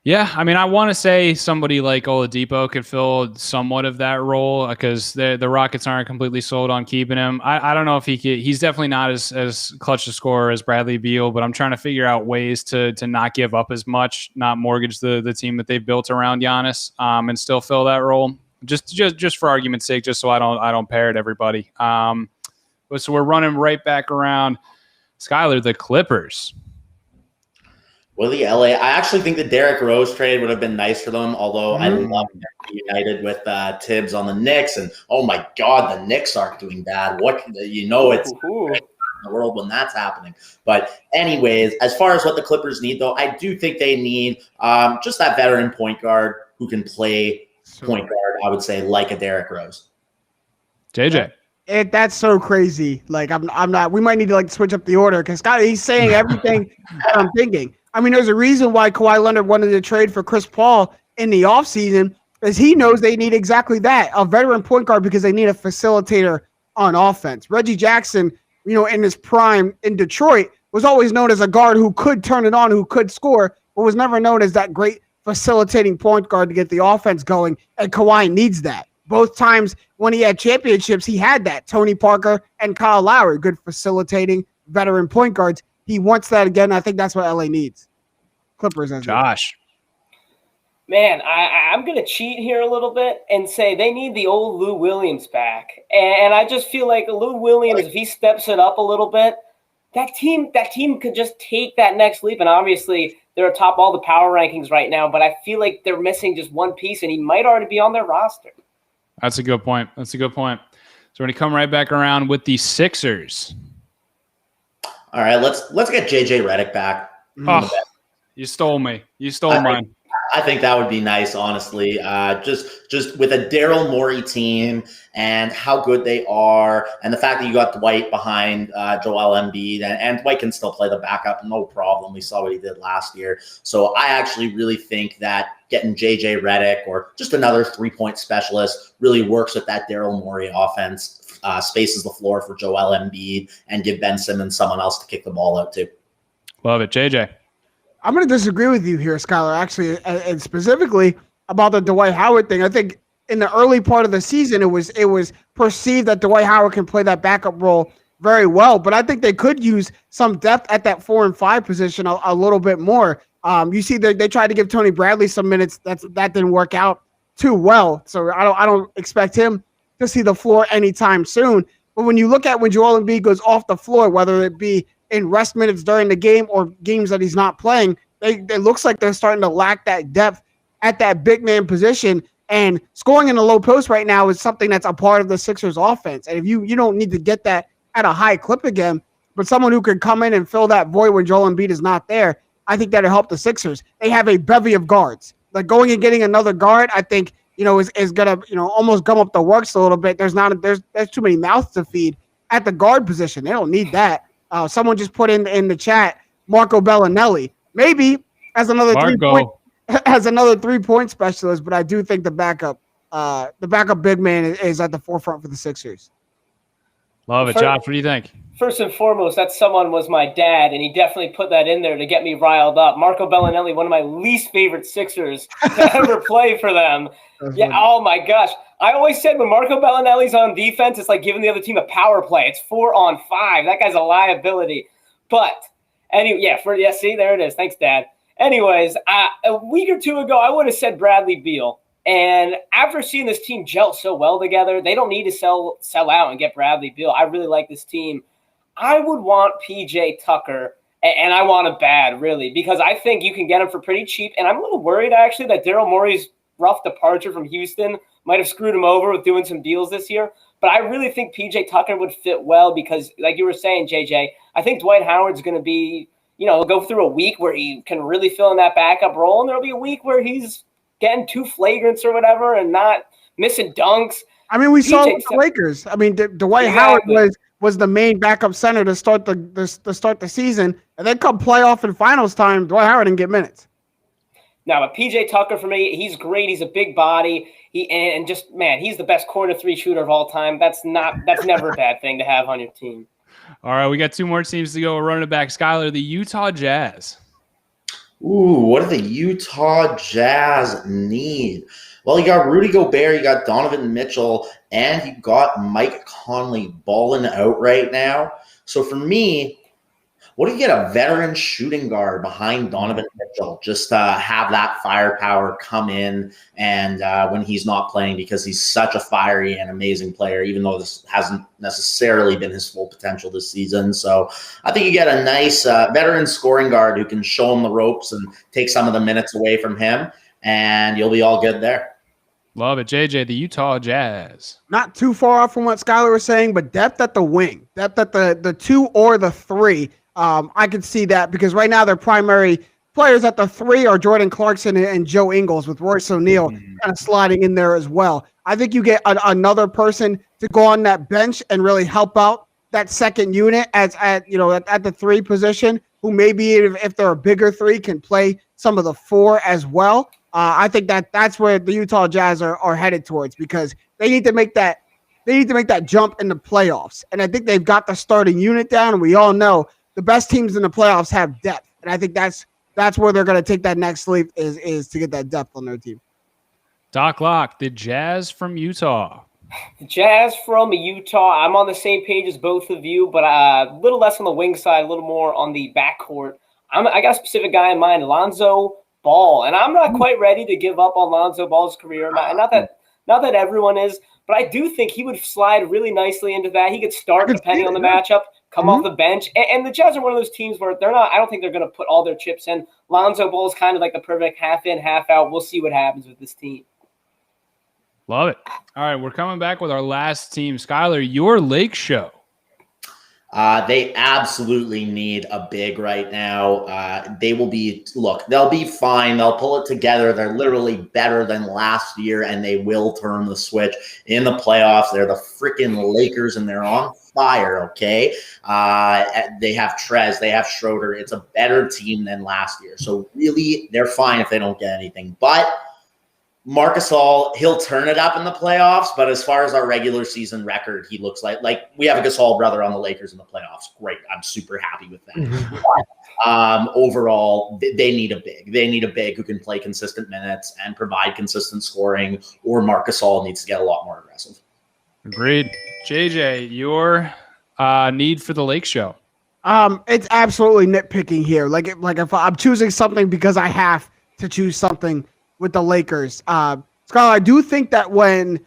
Yeah, I mean, I want to say somebody like Oladipo could fill somewhat of that role because the Rockets aren't completely sold on keeping him. I don't know if he could. He's definitely not as clutch a scorer as Bradley Beal, but I'm trying to figure out ways to not give up as much, not mortgage the team that they've built around Giannis, and still fill that role. Just for argument's sake, just so I don't parrot everybody. But so we're running right back around. Skyler, the Clippers. Well, the LA, I actually think the Derrick Rose trade would have been nice for them, although I love them united with Tibbs on the Knicks. And, oh, my God, the Knicks aren't doing bad. It's in the world when that's happening. But anyways, as far as what the Clippers need, though, I do think they need just that veteran point guard who can play point guard, I would say, like a Derrick Rose. JJ. That's so crazy. Like, I'm not – we might need to, switch up the order because Scott, he's saying everything that I'm thinking. I mean, there's a reason why Kawhi Leonard wanted to trade for Chris Paul in the offseason, is he knows they need exactly that, a veteran point guard, because they need a facilitator on offense. Reggie Jackson, in his prime in Detroit, was always known as a guard who could turn it on, who could score, but was never known as that great facilitating point guard to get the offense going, and Kawhi needs that. Both times when he had championships, he had that. Tony Parker and Kyle Lowry, good facilitating veteran point guards. He wants that again. I think that's what LA needs. Clippers. Josh. Man, I'm going to cheat here a little bit and say they need the old Lou Williams back. And I just feel like Lou Williams, if he steps it up a little bit, that team could just take that next leap. And obviously, they're atop all the power rankings right now, but I feel like they're missing just one piece, and he might already be on their roster. That's a good point. So we're going to come right back around with the Sixers. All right, let's get JJ Redick back. Oh, you stole me. You stole mine. I think that would be nice, honestly. Just with a Daryl Morey team and how good they are, and the fact that you got Dwight behind Joel Embiid, and Dwight can still play the backup, no problem. We saw what he did last year. So I actually really think that getting JJ Redick or just another three-point specialist really works with that Daryl Morey offense. Spaces the floor for Joel Embiid and give Ben Simmons someone else to kick the ball out to. Love it. JJ. I'm going to disagree with you here, Skyler, actually, and specifically about the Dwight Howard thing. I think in the early part of the season, it was perceived that Dwight Howard can play that backup role very well, but I think they could use some depth at that 4 and 5 position a little bit more. You see, they tried to give Tony Bradley some minutes. That didn't work out too well, so I don't expect him to see the floor anytime soon. But when you look at when Joel Embiid goes off the floor, whether it be in rest minutes during the game or games that he's not playing, it looks like they're starting to lack that depth at that big man position. And scoring in the low post right now is something that's a part of the Sixers offense. And if you don't need to get that at a high clip again, but someone who can come in and fill that void when Joel Embiid is not there, I think that'll help the Sixers. They have a bevy of guards. Like going and getting another guard, I think, is gonna, almost gum up the works a little bit. There's too many mouths to feed at the guard position. They don't need that. Someone just put in the chat Marco Bellinelli, maybe as another 3-point specialist, but I do think the backup big man is at the forefront for the Sixers. Love it, Josh. What do you think? First and foremost, that someone was my dad, and he definitely put that in there to get me riled up. Marco Bellinelli, one of my least favorite Sixers to ever play for them. Yeah, oh my gosh. I always said when Marco Bellinelli's on defense, it's like giving the other team a power play. It's 4-on-5. That guy's a liability. But anyway, see, there it is. Thanks, Dad. Anyways, a week or two ago, I would have said Bradley Beal. And after seeing this team gel so well together, they don't need to sell out and get Bradley Beal. I really like this team. I would want PJ Tucker, and I want him bad, really, because I think you can get him for pretty cheap. And I'm a little worried, actually, that Daryl Morey's rough departure from Houston might have screwed him over with doing some deals this year. But I really think PJ Tucker would fit well because, like you were saying, JJ, I think Dwight Howard's going to be, go through a week where he can really fill in that backup role, and there'll be a week where he's getting 2 flagrants or whatever and not missing dunks. I mean, we saw it with the Lakers. I mean, Dwight Howard was the main backup center to start the season, and then come playoff and finals time, Dwight Howard didn't get minutes. No, but PJ Tucker for me, he's great. He's a big body. He's the best corner 3 shooter of all time. That's never a bad thing to have on your team. All right, we got 2 more teams to go. We're running it back. Skyler, the Utah Jazz. Ooh, what do the Utah Jazz need? Well, you got Rudy Gobert, you got Donovan Mitchell, and you got Mike Conley balling out right now. So for me, what do you get a veteran shooting guard behind Donovan Mitchell just to have that firepower come in and when he's not playing, because he's such a fiery and amazing player, even though this hasn't necessarily been his full potential this season. So I think you get a nice veteran scoring guard who can show him the ropes and take some of the minutes away from him, and you'll be all good there. Love it. JJ, the Utah Jazz. Not too far off from what Skyler was saying, but depth at the wing, depth at the 2 or the 3. I could see that because right now their primary players at the 3 are Jordan Clarkson and Joe Ingles, with Royce O'Neal kind of sliding in there as well. I think you get another person to go on that bench and really help out that second unit at the 3 position, who maybe if they're a bigger 3 can play some of the 4 as well. I think that's where the Utah Jazz are headed towards, because they need to make that jump in the playoffs. And I think they've got the starting unit down, and we all know the best teams in the playoffs have depth. And I think that's where they're going to take that next leap is to get that depth on their team. Doc Locke, the Jazz from Utah. The Jazz from Utah. I'm on the same page as both of you, but a little less on the wing side, a little more on the backcourt. I got a specific guy in mind, Lonzo Ball, and I'm not quite ready to give up on Lonzo Ball's career. Not that everyone is, but I do think he would slide really nicely into that. He could start depending on the matchup, come off the bench, and the Jazz are one of those teams where they're not. I don't think they're going to put all their chips in. Lonzo Ball is kind of like the perfect half in, half out. We'll see what happens with this team. Love it. All right, we're coming back with our last team. Skyler, your Lake Show. They absolutely need a big right now. They'll be fine. They'll pull it together. They're literally better than last year, and they will turn the switch in the playoffs. They're the freaking Lakers, and they're on fire, okay? They have Trez. They have Schroeder. It's a better team than last year. So really, they're fine if they don't get anything. But Marc Gasol, he'll turn it up in the playoffs, but as far as our regular season record, he looks like we have a Gasol brother on the Lakers in the playoffs. Great. I'm super happy with that. But, overall, they need a big. They need a big who can play consistent minutes and provide consistent scoring, or Marc Gasol needs to get a lot more aggressive. Agreed. JJ, your need for the Lake Show. It's absolutely nitpicking here. Like if I'm choosing something because I have to choose something with the Lakers. Skylar, I do think that when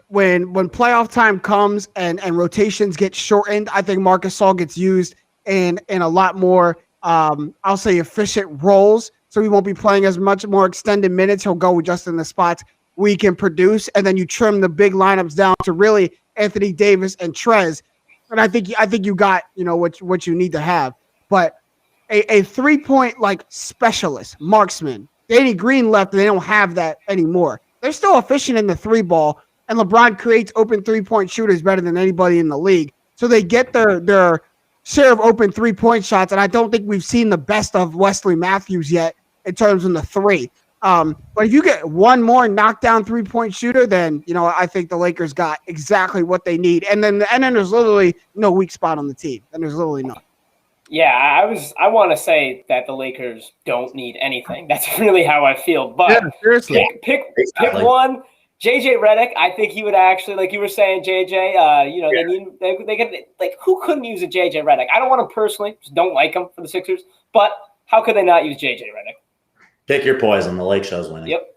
playoff time comes and rotations get shortened, I think Marc Gasol gets used in a lot more, I'll say, efficient roles. So he won't be playing as much more extended minutes. He'll go just in the spots we can produce, and then you trim the big lineups down to really Anthony Davis and Trez. And I think you got what you need to have. But a 3-point specialist, marksman. Danny Green left, and they don't have that anymore. They're still efficient in the 3-ball, and LeBron creates open 3-point shooters better than anybody in the league. So they get their share of open 3-point shots, and I don't think we've seen the best of Wesley Matthews yet in terms of the 3. But if you get one more knockdown 3-point shooter, then I think the Lakers got exactly what they need. And then there's literally no weak spot on the team. And there's literally none. Yeah, I want to say that the Lakers don't need anything. That's really how I feel. But yeah, seriously, pick one. JJ Redick, I think he would actually, like you were saying, JJ. They could, like, who couldn't use a JJ Redick? I don't want him personally, just don't like him for the Sixers. But how could they not use JJ Redick? Pick your poison. The Lake Show's winning. Yep.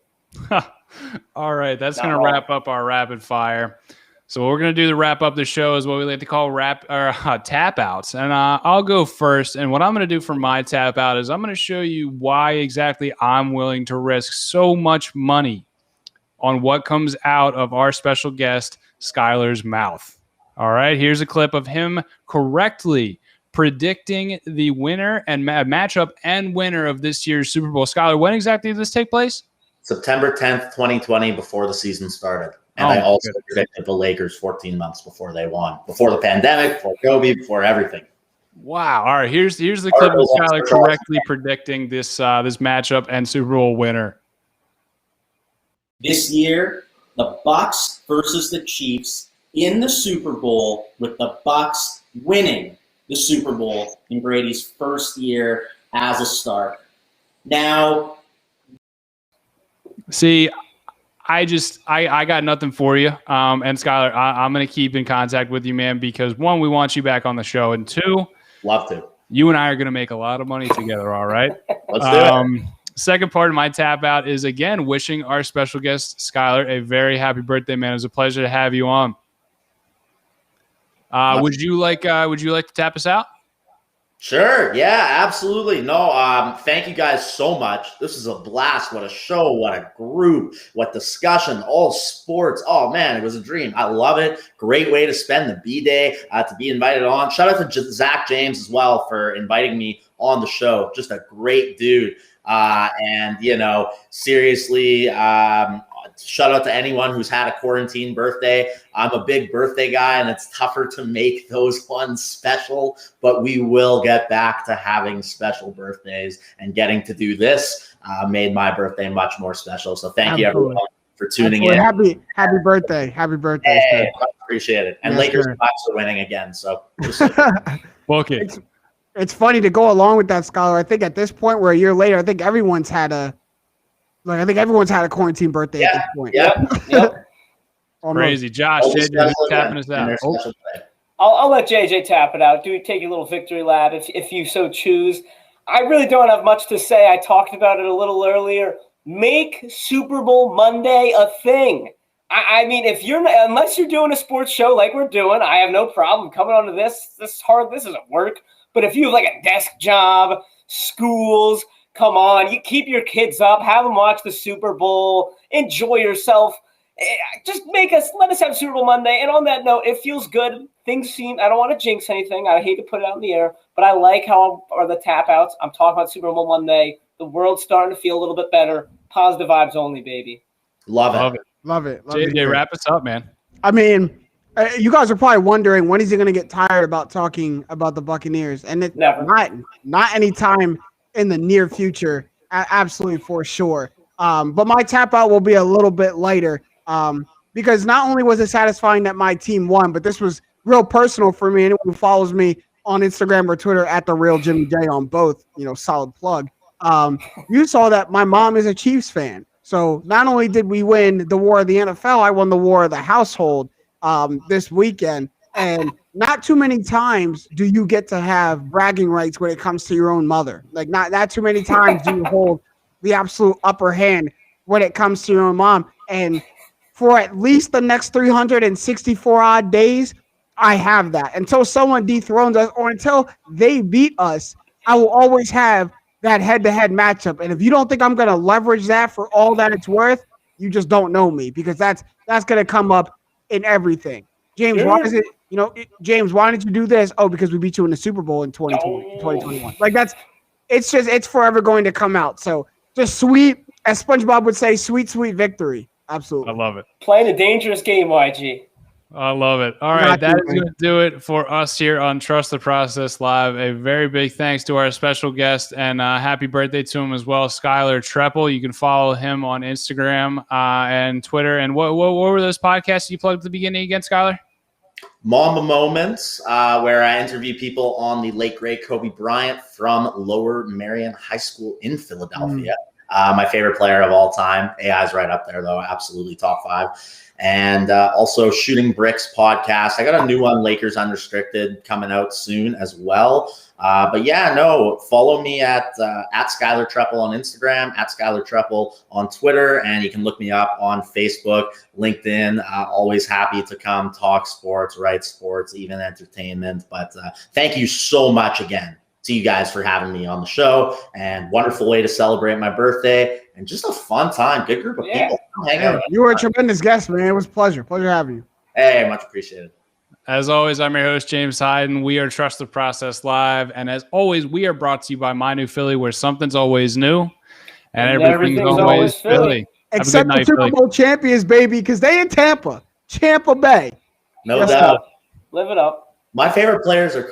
All right, that's going to wrap up our rapid fire. So what we're going to do to wrap up the show is what we like to call tap outs. And I'll go first. And what I'm going to do for my tap out is I'm going to show you why exactly I'm willing to risk so much money on what comes out of our special guest, Skyler's mouth. All right, here's a clip of him correctly predicting the winner and matchup and winner of this year's Super Bowl. Skyler, when exactly did this take place? September 10th, 2020, before the season started. And I also predicted the Lakers 14 months before they won, before the pandemic, before Kobe, before everything. Wow. All right, here's the clip of Skyler correctly predicting this matchup and Super Bowl winner. This year, the Bucs versus the Chiefs in the Super Bowl, with the Bucs winning the Super Bowl in Brady's first year as a starter. Now, see, I got nothing for you. And Skyler, I'm going to keep in contact with you, man, because one, we want you back on the show, and two, love to. You and I are going to make a lot of money together. All right. Let's do it. Second part of my tap out is, again, wishing our special guest, Skyler, a very happy birthday, man. It was a pleasure to have you on. Would you like to tap us out? Sure. Yeah, absolutely. No, thank you guys so much. This is a blast. What a show. What a group. What discussion. All sports. Oh, man, it was a dream. I love it. Great way to spend the B-Day, to be invited on. Shout out to Zach James as well for inviting me on the show. Just a great dude. And, seriously, shout out to anyone who's had a quarantine birthday. I'm a big birthday guy, and it's tougher to make those ones special, but we will get back to having special birthdays, and getting to do this made my birthday much more special. So thank you, everyone, for tuning in. Happy birthday. Happy birthday. Hey, appreciate it. And Lakers are winning again. So okay. It's funny to go along with that, Skyler. I think at this point, we're a year later, I think everyone's had a quarantine birthday at this point. Yep. Crazy. Josh, JJ, tapping us out. I'll let JJ tap it out. Take a little victory lap if you so choose. I really don't have much to say. I talked about it a little earlier. Make Super Bowl Monday a thing. I mean, unless you're doing a sports show like we're doing, I have no problem coming onto this. This isn't work. But if you have like a desk job, schools, come on, you keep your kids up, have them watch the Super Bowl, enjoy yourself. Just let us have Super Bowl Monday. And on that note, it feels good. Things seem, I don't want to jinx anything. I hate to put it out in the air, but I like how are the tap outs. I'm talking about Super Bowl Monday. The world's starting to feel a little bit better. Positive vibes only, baby. Love it. JJ, wrap us up, man. I mean, you guys are probably wondering, when is he going to get tired about talking about the Buccaneers? And it's never. Not anytime in the near future, absolutely for sure. But my tap out will be a little bit lighter, because not only was it satisfying that my team won, but this was real personal for me. Anyone who follows me on Instagram or Twitter at the Real Jimmy J on both, solid plug. You saw that my mom is a Chiefs fan. So not only did we win the war of the NFL, I won the war of the household this weekend. And not too many times do you get to have bragging rights when it comes to your own mother. Like not too many times do you hold the absolute upper hand when it comes to your own mom. And for at least the next 364 odd days, I have that. Until someone dethrones us or until they beat us, I will always have that head-to-head matchup. And if you don't think I'm going to leverage that for all that it's worth, you just don't know me, because that's going to come up in everything. James, why is it, James, why did you do this? Oh, because we beat you in the Super Bowl in 2021. Like it's forever going to come out. So just sweet, as SpongeBob would say, sweet, sweet victory. Absolutely. I love it. Playing a dangerous game, YG. I love it. All right, that is going to do it for us here on Trust the Process Live. A very big thanks to our special guest, and happy birthday to him as well, Skyler Trepel. You can follow him on Instagram and Twitter. And what were those podcasts you plugged at the beginning again, Skyler? Mamba Moments, where I interview people on the late great Kobe Bryant from Lower Merion High School in Philadelphia. My favorite player of all time. AI's right up there, though. Absolutely top 5. And also Shooting Bricks podcast. I got a new one, Lakers Unrestricted, coming out soon as well. But yeah, no, follow me at Skyler Trepel on Instagram, at Skyler Trepel on Twitter, and you can look me up on Facebook, LinkedIn. Always happy to come talk sports, write sports, even entertainment. But thank you so much again to you guys for having me on the show, and wonderful way to celebrate my birthday, and just a fun time. Good group of people. You were a tremendous guest, man. It was a pleasure. Pleasure having you. Hey, much appreciated. As always, I'm your host, James Hyden. We are Trust the Process Live. And as always, we are brought to you by My New Philly, where something's always new and everything's always Philly. Except the Super Bowl champions, baby, because they in Tampa Bay. No doubt. Live it up. My favorite players are